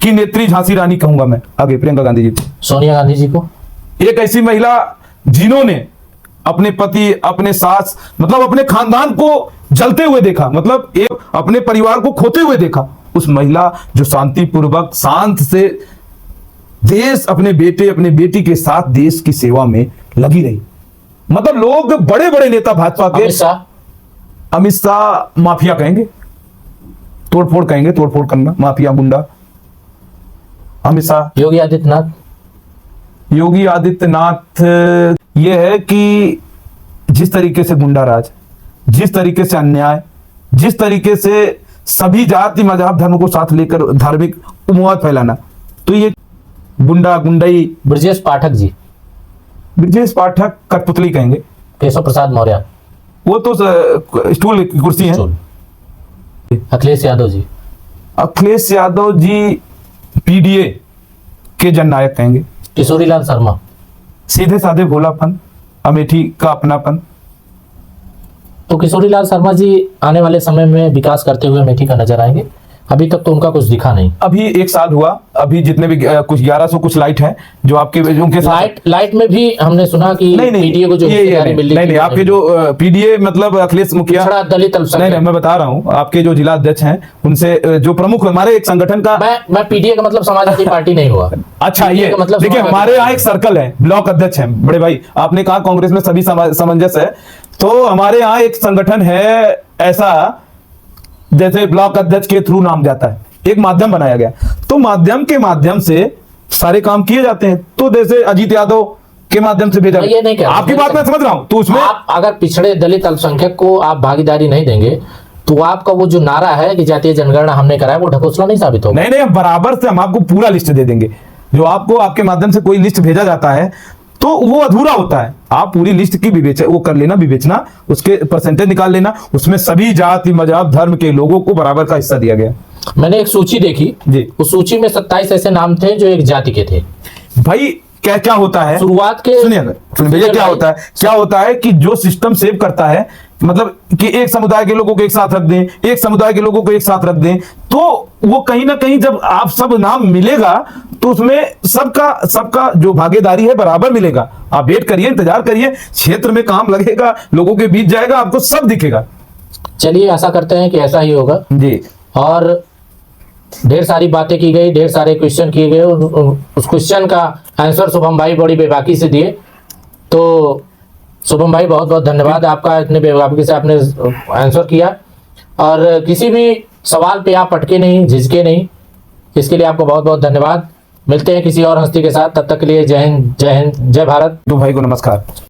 की नेत्री झांसी रानी कहूंगा मैं। आगे प्रियंका गांधी जी को। सोनिया गांधी जी को एक ऐसी महिला जिन्होंने अपने पति, अपने सास, मतलब अपने खानदान को जलते हुए देखा, मतलब एक अपने परिवार को खोते हुए देखा। उस महिला जो शांतिपूर्वक शांत से देश, अपने बेटे अपने बेटी के साथ देश की सेवा में लगी रही। मतलब लोग बड़े बड़े नेता भाजपा के, अमित शाह माफिया कहेंगे, तोड़फोड़ कहेंगे, तोड़फोड़ करना, माफिया, गुंडा। अमित शाह, योगी आदित्यनाथ ये है कि जिस तरीके से गुंडा राज, जिस तरीके से अन्याय, जिस तरीके से सभी जाति मजहब धर्म को साथ लेकर धार्मिक उन्माद फैलाना, तो ये गुंडाई। ब्रजेश पाठक कठपुतली कहेंगे। केशव प्रसाद मौर्य, वो तो स्टूल की कुर्सी है। अखिलेश यादव जी पीडीए के जननायक कहेंगे। किशोरीलाल शर्मा, सीधे साधे भोलापन, अमेठी का अपनापन। तो किशोरीलाल शर्मा जी आने वाले समय में विकास करते हुए अमेठी का नजर आएंगे? अभी तक तो उनका कुछ दिखा नहीं। अभी 1 साल हुआ, अभी जितने भी कुछ 1100 कुछ लाइट है जो आपके उनके लाइट में भी हमने सुना कि पीडीए को जो नहीं, आपके जो पीडीए मतलब अखिलेश मुखिया दलित नहीं, मैं बता रहा हूँ, आपके जो जिला अध्यक्ष हैं उनसे जो प्रमुख हमारे एक संगठन का, मैं पीडीए का मतलब समाजवादी पार्टी नहीं हुआ। अच्छा, ये मतलब देखिए हमारे यहाँ एक सर्कल है, ब्लॉक अध्यक्ष है बड़े भाई। आपने कहा कांग्रेस में सभी सामंजस्य है, तो हमारे यहाँ एक संगठन है ऐसा, जैसे ब्लॉक अध्यक्ष के थ्रू नाम जाता है, एक माध्यम बनाया गया, तो माध्यम से सारे काम किए जाते हैं। तो जैसे अजीत यादव के माध्यम से भेजा, आपकी बात मैं समझ रहा हूं। तो उसमें आप अगर पिछड़े दलित अल्पसंख्यक को आप भागीदारी नहीं देंगे, तो आपका वो जो नारा है कि जातीय जनगणना हमने कराया, वो ढकोसला नहीं साबित होगा। नहीं, बराबर से हम आपको पूरा लिस्ट दे देंगे। जो आपको आपके माध्यम से कोई लिस्ट भेजा जाता है, तो वो अधूरा होता है। आप पूरी लिस्ट की वो कर लेना, विवेचना, उसके परसेंटेज निकाल लेना, उसमें सभी जाति मजहब धर्म के लोगों को बराबर का हिस्सा दिया गया। मैंने एक सूची देखी जी। उस सूची में 27 ऐसे नाम थे जो एक जाति के थे। भाई क्या क्या होता है, शुरुआत के सुनिए भैया, क्या होता है कि जो सिस्टम सेव करता है, मतलब कि एक समुदाय के लोगों को एक साथ रख दें, एक समुदाय के लोगों को एक साथ रख दें, तो वो कहीं ना कहीं जब आप सब नाम मिलेगा तो उसमें सबका जो भागीदारी है बराबर मिलेगा। आप वेट करिए, इंतजार करिए, क्षेत्र में काम लगेगा, लोगों के बीच जाएगा, आपको सब दिखेगा। चलिए आशा करते हैं कि ऐसा ही होगा। जी। और ढेर सारी बातें की गई, ढेर सारे क्वेश्चन किए गए, उस क्वेश्चन का आंसर शुभम भाई बड़ी बेबाकी से दिए। तो शुभम भाई बहुत बहुत धन्यवाद आपका, इतने बेबाकी से आपने आंसर किया और किसी भी सवाल पे आप अटके नहीं, झिझके नहीं, इसके लिए आपको बहुत बहुत धन्यवाद। मिलते हैं किसी और हस्ती के साथ, तब तक के लिए जय हिंद, जय हिंद, जय भारत। तो भाई को नमस्कार।